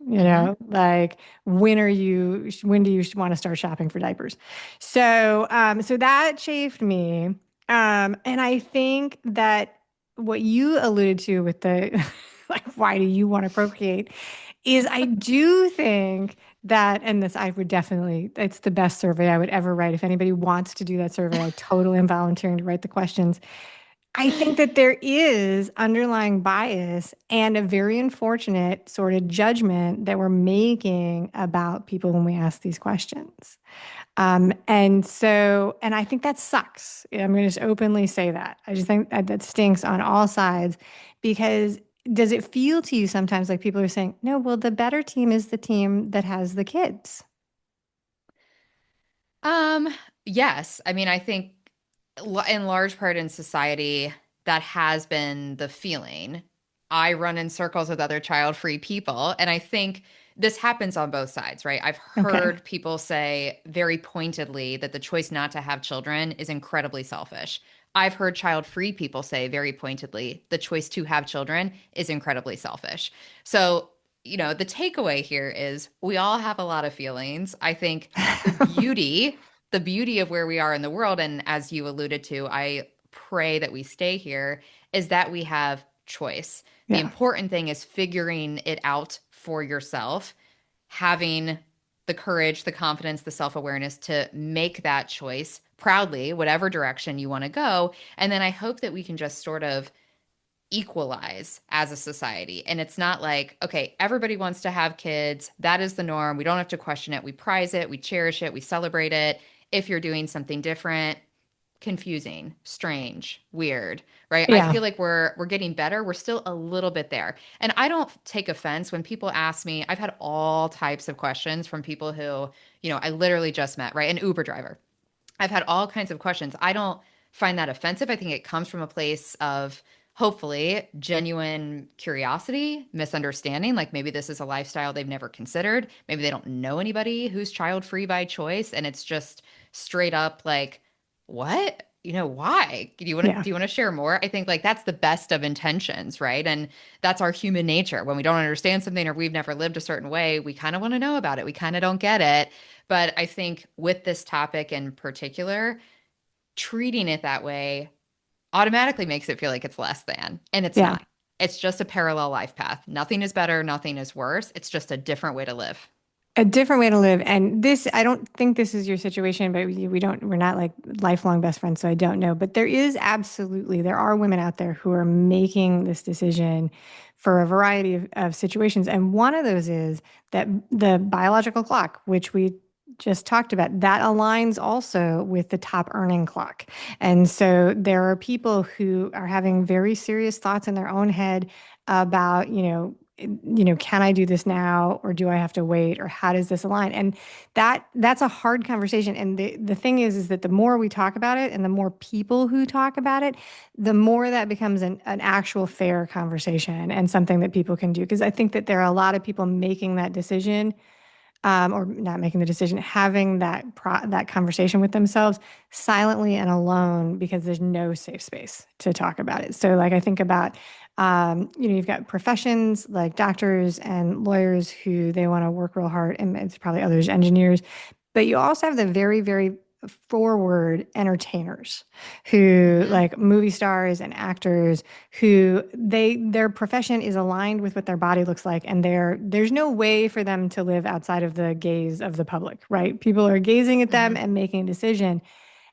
Hmm. Like, when do you want to start shopping for diapers? So that chafed me. And I think that what you alluded to with the like, why do you want to procreate, is I do think that, and this, I would definitely, it's the best survey I would ever write. If anybody wants to do that survey, I totally am volunteering to write the questions. I think that there is underlying bias and a very unfortunate sort of judgment that we're making about people when we ask these questions. And I think that sucks. I'm going to just openly say that. I just think that stinks on all sides, because does it feel to you sometimes like people are saying, no, well, the better team is the team that has the kids? Um, yes. I mean, I think in large part in society, that has been the feeling. I run in circles with other child-free people, and I think this happens on both sides, right? I've Okay. heard people say very pointedly that the choice not to have children is incredibly selfish. I've heard child-free people say very pointedly the choice to have children is incredibly selfish. So, the takeaway here is we all have a lot of feelings. I think the beauty the beauty of where we are in the world, and as you alluded to, I pray that we stay here, is that we have choice. The Yeah. important thing is figuring it out for yourself, having the courage, the confidence, the self awareness to make that choice proudly, whatever direction you want to go. And then I hope that we can just sort of equalize as a society. And it's not like, okay, everybody wants to have kids. That is the norm. We don't have to question it. We prize it, we cherish it, we celebrate it. If you're doing something different, confusing, strange, weird, right? I Yeah. feel like we're getting better. We're still a little bit there. And I don't take offense when people ask me. I've had all types of questions from people who, I literally just met, right? An Uber driver. I've had all kinds of questions. I don't find that offensive. I think it comes from a place of hopefully genuine curiosity, misunderstanding. Like, maybe this is a lifestyle they've never considered. Maybe they don't know anybody who's child free by choice. And it's just straight up like, what? why? Yeah. Do you want to share more? I think like that's the best of intentions, right? And that's our human nature. When we don't understand something or we've never lived a certain way, we kind of want to know about it. We kind of don't get it. But I think with this topic in particular, treating it that way automatically makes it feel like it's less than, and it's Yeah. not. It's just a parallel life path. Nothing is better, nothing is worse. It's just a different way to live. A different way to live. And this, I don't think this is your situation, but we're not like lifelong best friends, so I don't know. But there are women out there who are making this decision for a variety of situations. And one of those is that the biological clock, which we just talked about, that aligns also with the top earning clock. And so there are people who are having very serious thoughts in their own head about, can I do this now or do I have to wait or how does this align? And that's a hard conversation. And the thing is that the more we talk about it and the more people who talk about it, the more that becomes an actual fair conversation and something that people can do. Because I think that there are a lot of people making that decision, or not making the decision, having that conversation with themselves silently and alone because there's no safe space to talk about it. So, like I think about, you've got professions like doctors and lawyers who they want to work real hard, and it's probably others, engineers, but you also have the very, very forward entertainers who Hmm. like movie stars and actors who their profession is aligned with what their body looks like, and there's no way for them to live outside of the gaze of the public, right? People are gazing at them Hmm. and making a decision,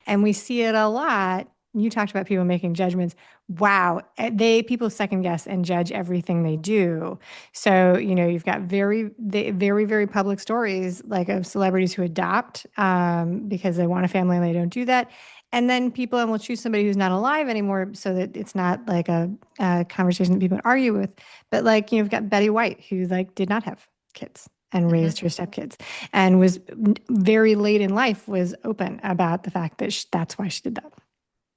and we see it a lot. You talked about people making judgments. Wow, people second guess and judge everything they do. So you've got very very public stories like of celebrities who adopt because they want a family and they don't do that. And then people will choose somebody who's not alive anymore so that it's not like a conversation that people argue with. But like you've got Betty White who like did not have kids and raised Hmm. her stepkids and was very late in life was open about the fact that that's why she did that.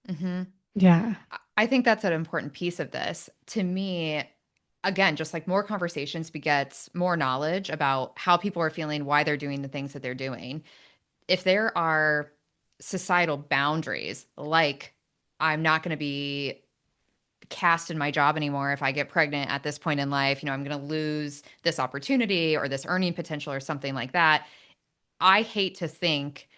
Hmm. Yeah. I think that's an important piece of this. To me, again, just like more conversations begets more knowledge about how people are feeling, why they're doing the things that they're doing. If there are societal boundaries, like I'm not going to be cast in my job anymore if I get pregnant at this point in life, I'm going to lose this opportunity or this earning potential or something like that. I hate to think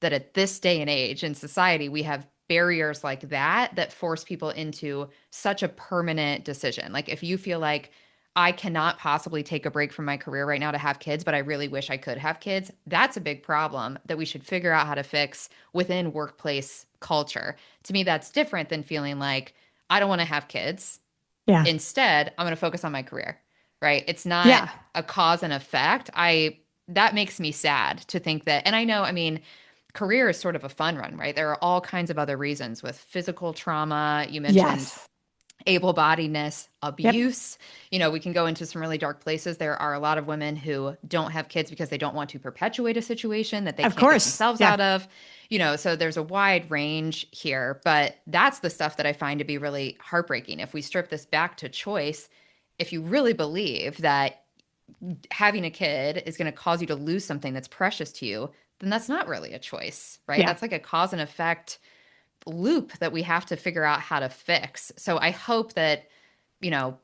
that at this day and age in society, we have barriers like that force people into such a permanent decision. Like, if you feel like I cannot possibly take a break from my career right now to have kids, but I really wish I could have kids, that's a big problem that we should figure out how to fix within workplace culture. To me, that's different than feeling like I don't want to have kids. Yeah. Instead, I'm going to focus on my career, right? It's not Yeah. a cause and effect. That makes me sad to think that. And I know, I mean, career is sort of a fun run, right? There are all kinds of other reasons with physical trauma. You mentioned Yes. able-bodiedness, Yep. abuse. We can go into some really dark places. There are a lot of women who don't have kids because they don't want to perpetuate a situation that they Of can't get course. themselves Yeah. out of. So there's a wide range here, but that's the stuff that I find to be really heartbreaking. If we strip this back to choice, if you really believe that having a kid is going to cause you to lose something that's precious to you, then that's not really a choice, right? Yeah. That's like a cause and effect loop that we have to figure out how to fix. So I hope that,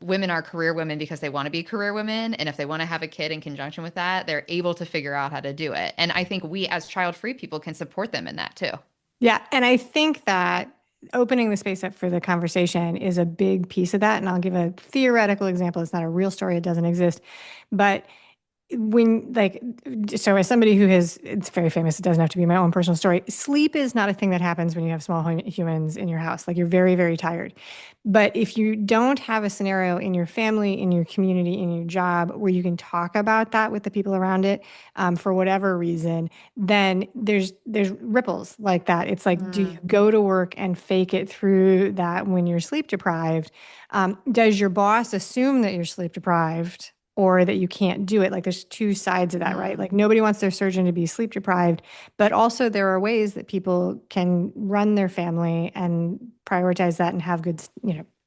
women are career women because they want to be career women. And if they want to have a kid in conjunction with that, they're able to figure out how to do it. And I think we as child free people can support them in that too. Yeah. And I think that opening the space up for the conversation is a big piece of that. And I'll give a theoretical example. It's not a real story. It doesn't exist. But when like so as somebody who has it's very famous, it doesn't have to be my own personal story. Sleep is not a thing that happens when you have small humans in your house. Like you're very very tired, but if you don't have a scenario in your family, in your community, in your job where you can talk about that with the people around it, for whatever reason, then there's ripples like that. It's like, do you Mm, go to work and fake it through that when you're sleep deprived? Does your boss assume that you're sleep deprived or that you can't do it? Like there's two sides of that, right? mm, Like nobody wants their surgeon to be sleep deprived, but also there are ways that people can run their family and prioritize that and have good,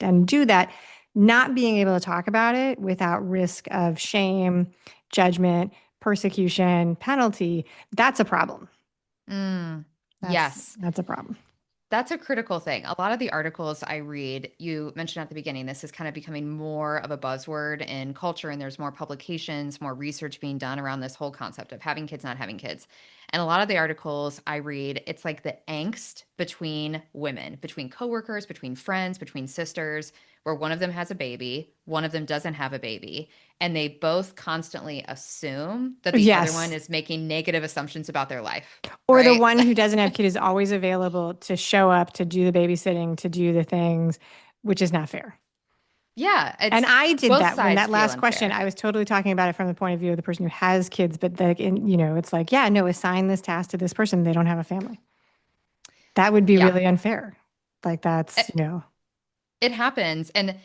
and do that, not being able to talk about it without risk of shame, judgment, persecution, penalty. That's a problem. mm. That's Yes. that's a problem. That's a critical thing. A lot of the articles I read, you mentioned at the beginning, this is kind of becoming more of a buzzword in culture, and there's more publications, more research being done around this whole concept of having kids, not having kids. And a lot of the articles I read, it's like the angst between women, between coworkers, between friends, between sisters, where one of them has a baby, one of them doesn't have a baby, and they both constantly assume that the other one Yes. is making negative assumptions about their life, Or the right? one who doesn't have kid is always available to show up, to do the babysitting, to do the things, which is not fair. Yeah, And it's I did both that when sides that feel last question, unfair. I was totally talking about it from the point of view of the person who has kids, but it's like, yeah, no, assign this task to this person. They don't have a family. That would be Yeah, really unfair. Like it, that's. it happens. And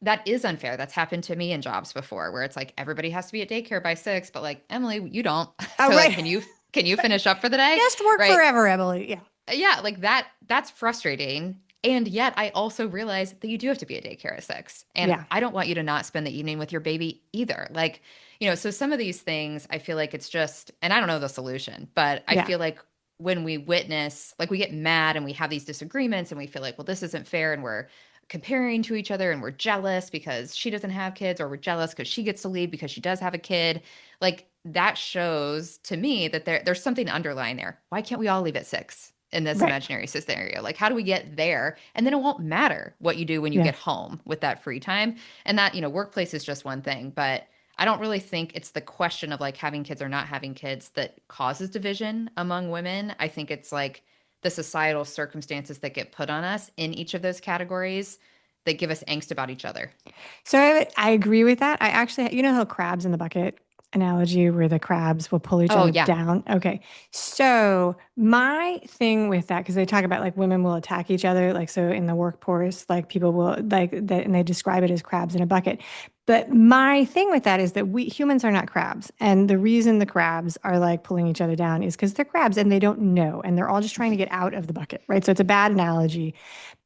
that is unfair. That's happened to me in jobs before where it's like everybody has to be at daycare by 6, but like Emily, you don't. Oh, So like right. can you finish up for the day? Just work Right. forever, Emily. Yeah. Yeah, like that's frustrating. And yet I also realize that you do have to be at daycare at 6. And Yeah. I don't want you to not spend the evening with your baby either. Like, so some of these things I feel like it's just, and I don't know the solution, but I Yeah. feel like when we witness, like we get mad and we have these disagreements and we feel like, well, this isn't fair and we're comparing to each other and we're jealous because she doesn't have kids or we're jealous because she gets to leave because she does have a kid. Like that shows to me that there's something underlying there. Why can't we all leave at 6 in this Right. imaginary scenario? Like, how do we get there? And then it won't matter what you do when you Yeah. get home with that free time. And that, workplace is just one thing, but I don't really think it's the question of like having kids or not having kids that causes division among women. I think it's like the societal circumstances that get put on us in each of those categories that give us angst about each other. So I agree with that. I actually, you know how crabs in the bucket analogy where the crabs will pull each Oh, other yeah. down? Okay. So my thing with that, because they talk about like women will attack each other, like so in the workforce, like people will like that, and they describe it as crabs in a bucket. But my thing with that is that we humans are not crabs. And the reason the crabs are like pulling each other down is because they're crabs and they don't know. And they're all just trying to get out of the bucket, right? So it's a bad analogy.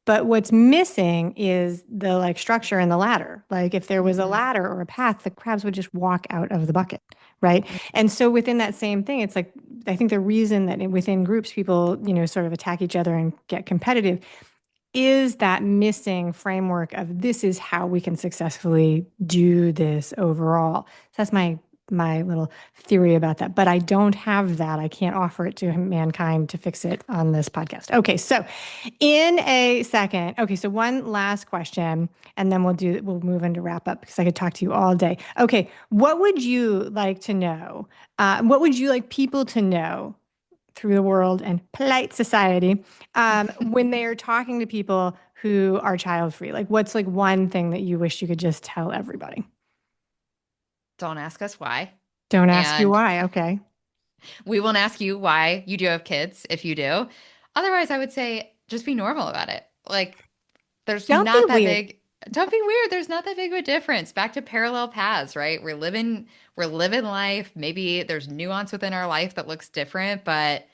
But what's missing is the like structure in the ladder. Like if there was a Hmm. ladder or a path, the crabs would just walk out of the bucket, right? And so within that same thing, it's like I think the reason that within groups people, sort of attack each other and get competitive is that missing framework of this is how we can successfully do this overall. So that's my little theory about that. But I don't have that. I can't offer it to mankind to fix it on this podcast. Okay, so in a second. Okay, so one last question, and then we'll move into wrap up because I could talk to you all day. Okay, what would you like to know? What would you like people to know through the world and polite society when they are talking to people who are child free? Like, what's like one thing that you wish you could just tell everybody? Don't ask us why. Don't ask you And why. Okay. we won't ask you why you do have kids if you do. Otherwise, I would say just be normal about it. Like, there's Don't be not that weird. big. Don't be weird. There's not that big of a difference. Back to parallel paths, right? We're living life. Maybe there's nuance within our life that looks different, but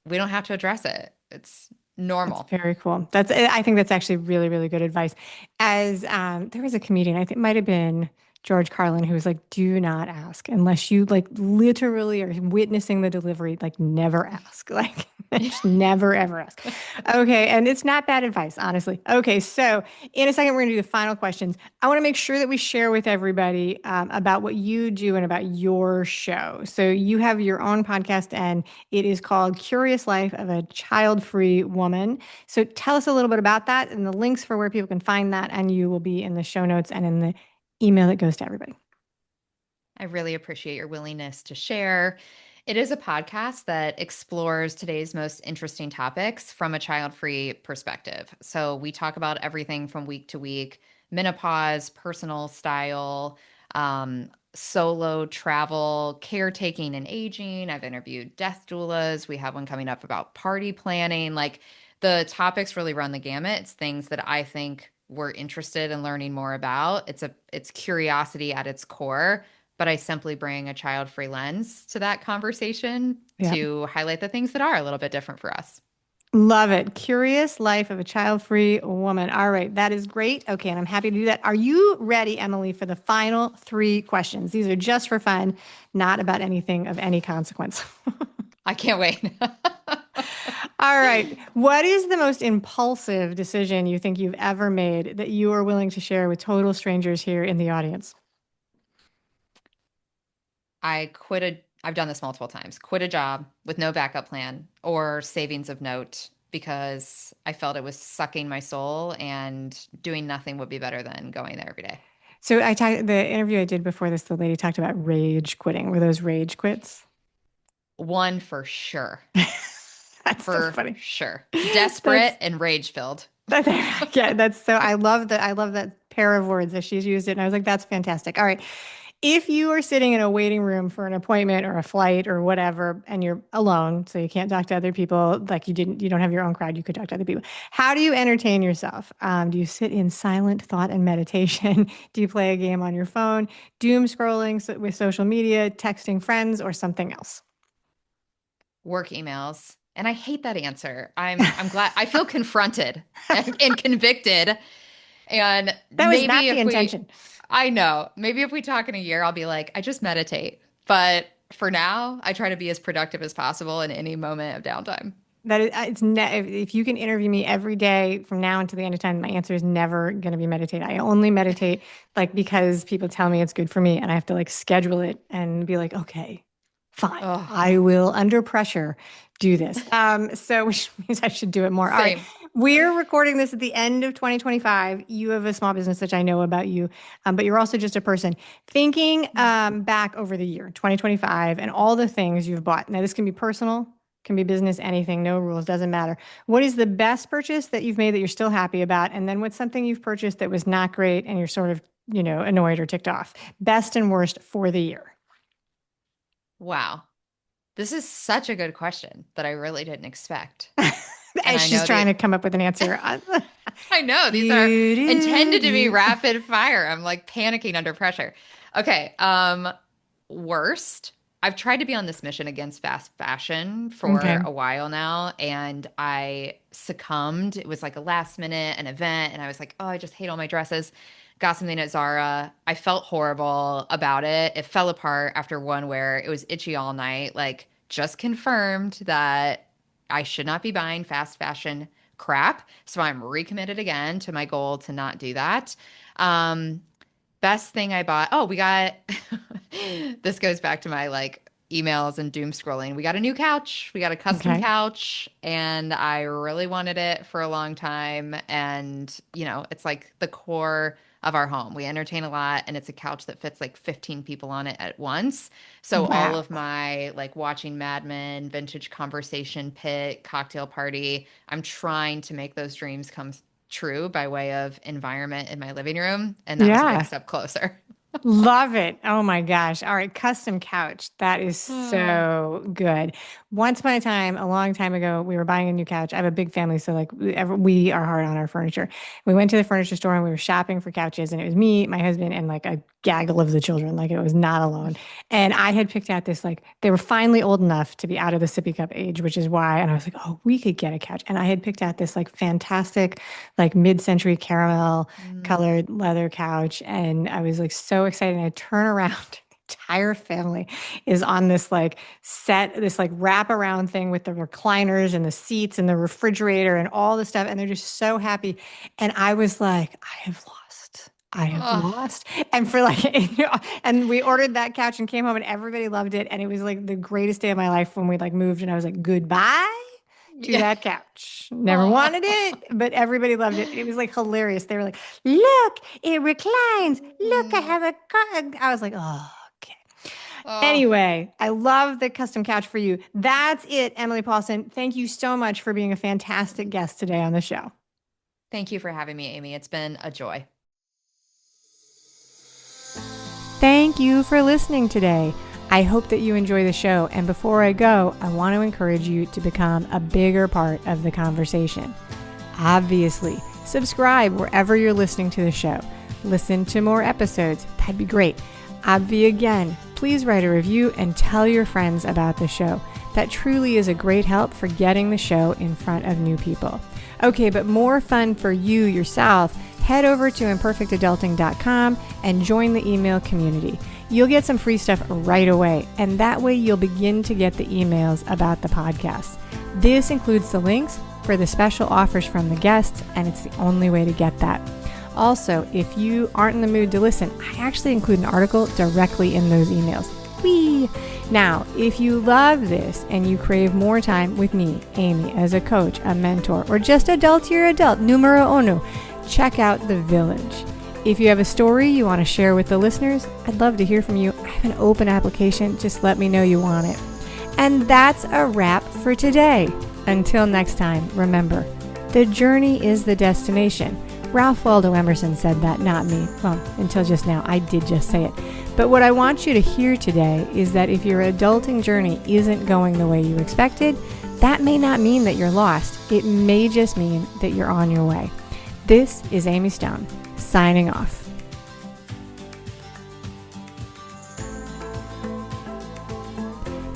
we don't have to address it. It's That's normal. very cool. I think that's actually really, really good advice. As there was a comedian, I think it might have been George Carlin, who was like, do not ask unless you like literally are witnessing the delivery, like never ask. Like just never ever ask. Okay. And it's not bad advice, honestly. Okay. So in a second, we're gonna do the final questions. I want to make sure that we share with everybody about what you do and about your show. So you have your own podcast and it is called Curious Life of a Child-Free Woman. So tell us a little bit about that and the links for where people can find that. And you will be in the show notes and in the email that goes to everybody. I really appreciate your willingness to share. It is a podcast that explores today's most interesting topics from a child free perspective. So, we talk about everything from week to week: menopause, personal style, solo travel, caretaking and aging. I've interviewed death doulas. We have one coming up about party planning. Like, the topics really run the gamut. It's things that I think we're interested in learning more about. It's curiosity at its core, but I simply bring a child-free lens to that conversation Yeah. to highlight the things that are a little bit different for us. Love it. Curious Life of a Child-Free Woman. All right. That is great. Okay. And I'm happy to do that. Are you ready, Emily, for the final three questions? These are just for fun, not about anything of any consequence. I can't wait. All right. What is the most impulsive decision you think you've ever made that you are willing to share with total strangers here in the audience? I've done this multiple times, quit a job with no backup plan or savings of note because I felt it was sucking my soul and doing nothing would be better than going there every day. So I talked the interview I did before this, the lady talked about rage quitting. Were those rage quits? One for sure. That's so For funny. sure. Desperate That's and rage filled. that, yeah, that's so I love that pair of words that she's used it. And I was like, that's fantastic. All right. If you are sitting in a waiting room for an appointment or a flight or whatever, and you're alone, so you can't talk to other people, like you don't have your own crowd, you could talk to other people. How do you entertain yourself? Do you sit in silent thought and meditation? Do you play a game on your phone? Doom scrolling with social media, texting friends, or something else? Work emails. And I hate that answer. I'm glad I feel confronted and convicted. And That was not maybe the if we intention. I know, maybe if we talk in a year, I'll be like, I just meditate. But for now, I try to be as productive as possible in any moment of downtime. That is, if you can interview me every day from now until the end of time, my answer is never going to be meditate. I only meditate like because people tell me it's good for me, and I have to like schedule it and be like, okay, fine, Oh, I will under pressure do this. So which means I should do it more. All right, same. we're recording this at the end of 2025. You have a small business, which I know about you, but you're also just a person thinking back over the year 2025 and all the things you've bought. Now, this can be personal, can be business, anything, no rules, doesn't matter. What is the best purchase that you've made that you're still happy about? And then what's something you've purchased that was not great and you're sort of, annoyed or ticked off? Best and worst for the year. Wow. This is such a good question that I really didn't expect. And As I she's know trying the to come up with an answer. I know these are Do, intended do, to be do. rapid fire. I'm like panicking under pressure. Okay, worst. I've tried to be on this mission against fast fashion for Okay. a while now, and I succumbed. It was like a last minute an event, and I was like, oh, I just hate all my dresses. Got something at Zara. I felt horrible about it. It fell apart after one wear. It was itchy all night. Like, just confirmed that I should not be buying fast fashion crap. So I'm recommitted again to my goal to not do that. Um, Best thing I bought. Oh, we got this goes back to my like emails and doom scrolling. We got a new couch. We got a custom Okay. couch, and I really wanted it for a long time. And, it's like the core of our home. We entertain a lot, and it's a couch that fits like 15 people on it at once. So all Wow. of my like watching Mad Men, vintage conversation pit, cocktail party, I'm trying to make those dreams come true by way of environment in my living room. And that was a big Yeah. step closer. Love it. Oh my gosh. All right. Custom couch. That is Oh. so good. Once upon a time, a long time ago, we were buying a new couch. I have a big family, so like we are hard on our furniture. We went to the furniture store and we were shopping for couches, and it was me, my husband, and like a gaggle of the children. Like it was not alone. And I had picked out this, like, they were finally old enough to be out of the sippy cup age, which is why. And I was like, oh, we could get a couch. And I had picked out this like fantastic, like mid-century caramel Mm. colored leather couch. And I was like so excited. And I turn around, the entire family is on this like this like wraparound thing with the recliners and the seats and the refrigerator and all the stuff. And they're just so happy. And I was like, I have lost. I have Oh, lost. And for like, and we ordered that couch and came home and everybody loved it. And it was like the greatest day of my life when we like moved and I was like, goodbye to yeah. that couch. Never Oh. wanted it, but everybody loved it. It was like hilarious. They were like, look, it reclines. Look, I Mm. have a car. I was like, oh, okay. Oh, Anyway, I love the custom couch for you. That's it, Emily Paulsen. Thank you so much for being a fantastic guest today on the show. thank you for having me, Amy. It's been a joy. Thank you for listening today. I hope that you enjoy the show. And before I go, I want to encourage you to become a bigger part of the conversation. Obviously, subscribe wherever you're listening to the show. Listen to more episodes. That'd be great. Obvi again, please write a review and tell your friends about the show. That truly is a great help for getting the show in front of new people. Okay, but more fun for you yourself, head over to imperfectadulting.com and join the email community. You'll get some free stuff right away, and that way you'll begin to get the emails about the podcast. This includes the links for the special offers from the guests, and it's the only way to get that. Also, if you aren't in the mood to listen, I actually include an article directly in those emails. Whee! Now, if you love this and you crave more time with me, Amy, as a coach, a mentor, or just adultier adult, numero uno, check out The Village. If you have a story you want to share with the listeners, I'd love to hear from you. I have an open application. Just let me know you want it. And that's a wrap for today. Until next time, remember, the journey is the destination. Ralph Waldo Emerson said that, not me. Well, until just now, I did just say it. But what I want you to hear today is that if your adulting journey isn't going the way you expected, that may not mean that you're lost. It may just mean that you're on your way. This is Amy Stone, signing off.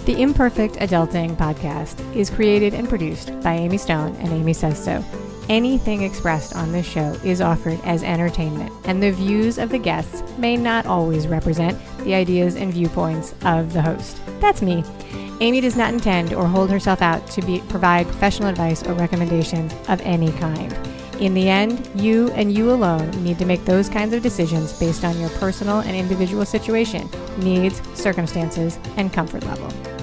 The Imperfect Adulting podcast is created and produced by Amy Stone and Amy Says So. Anything expressed on this show is offered as entertainment, and the views of the guests may not always represent the ideas and viewpoints of the host. That's me. Amy does not intend or hold herself out to provide professional advice or recommendations of any kind. In the end, you and you alone need to make those kinds of decisions based on your personal and individual situation, needs, circumstances, and comfort level.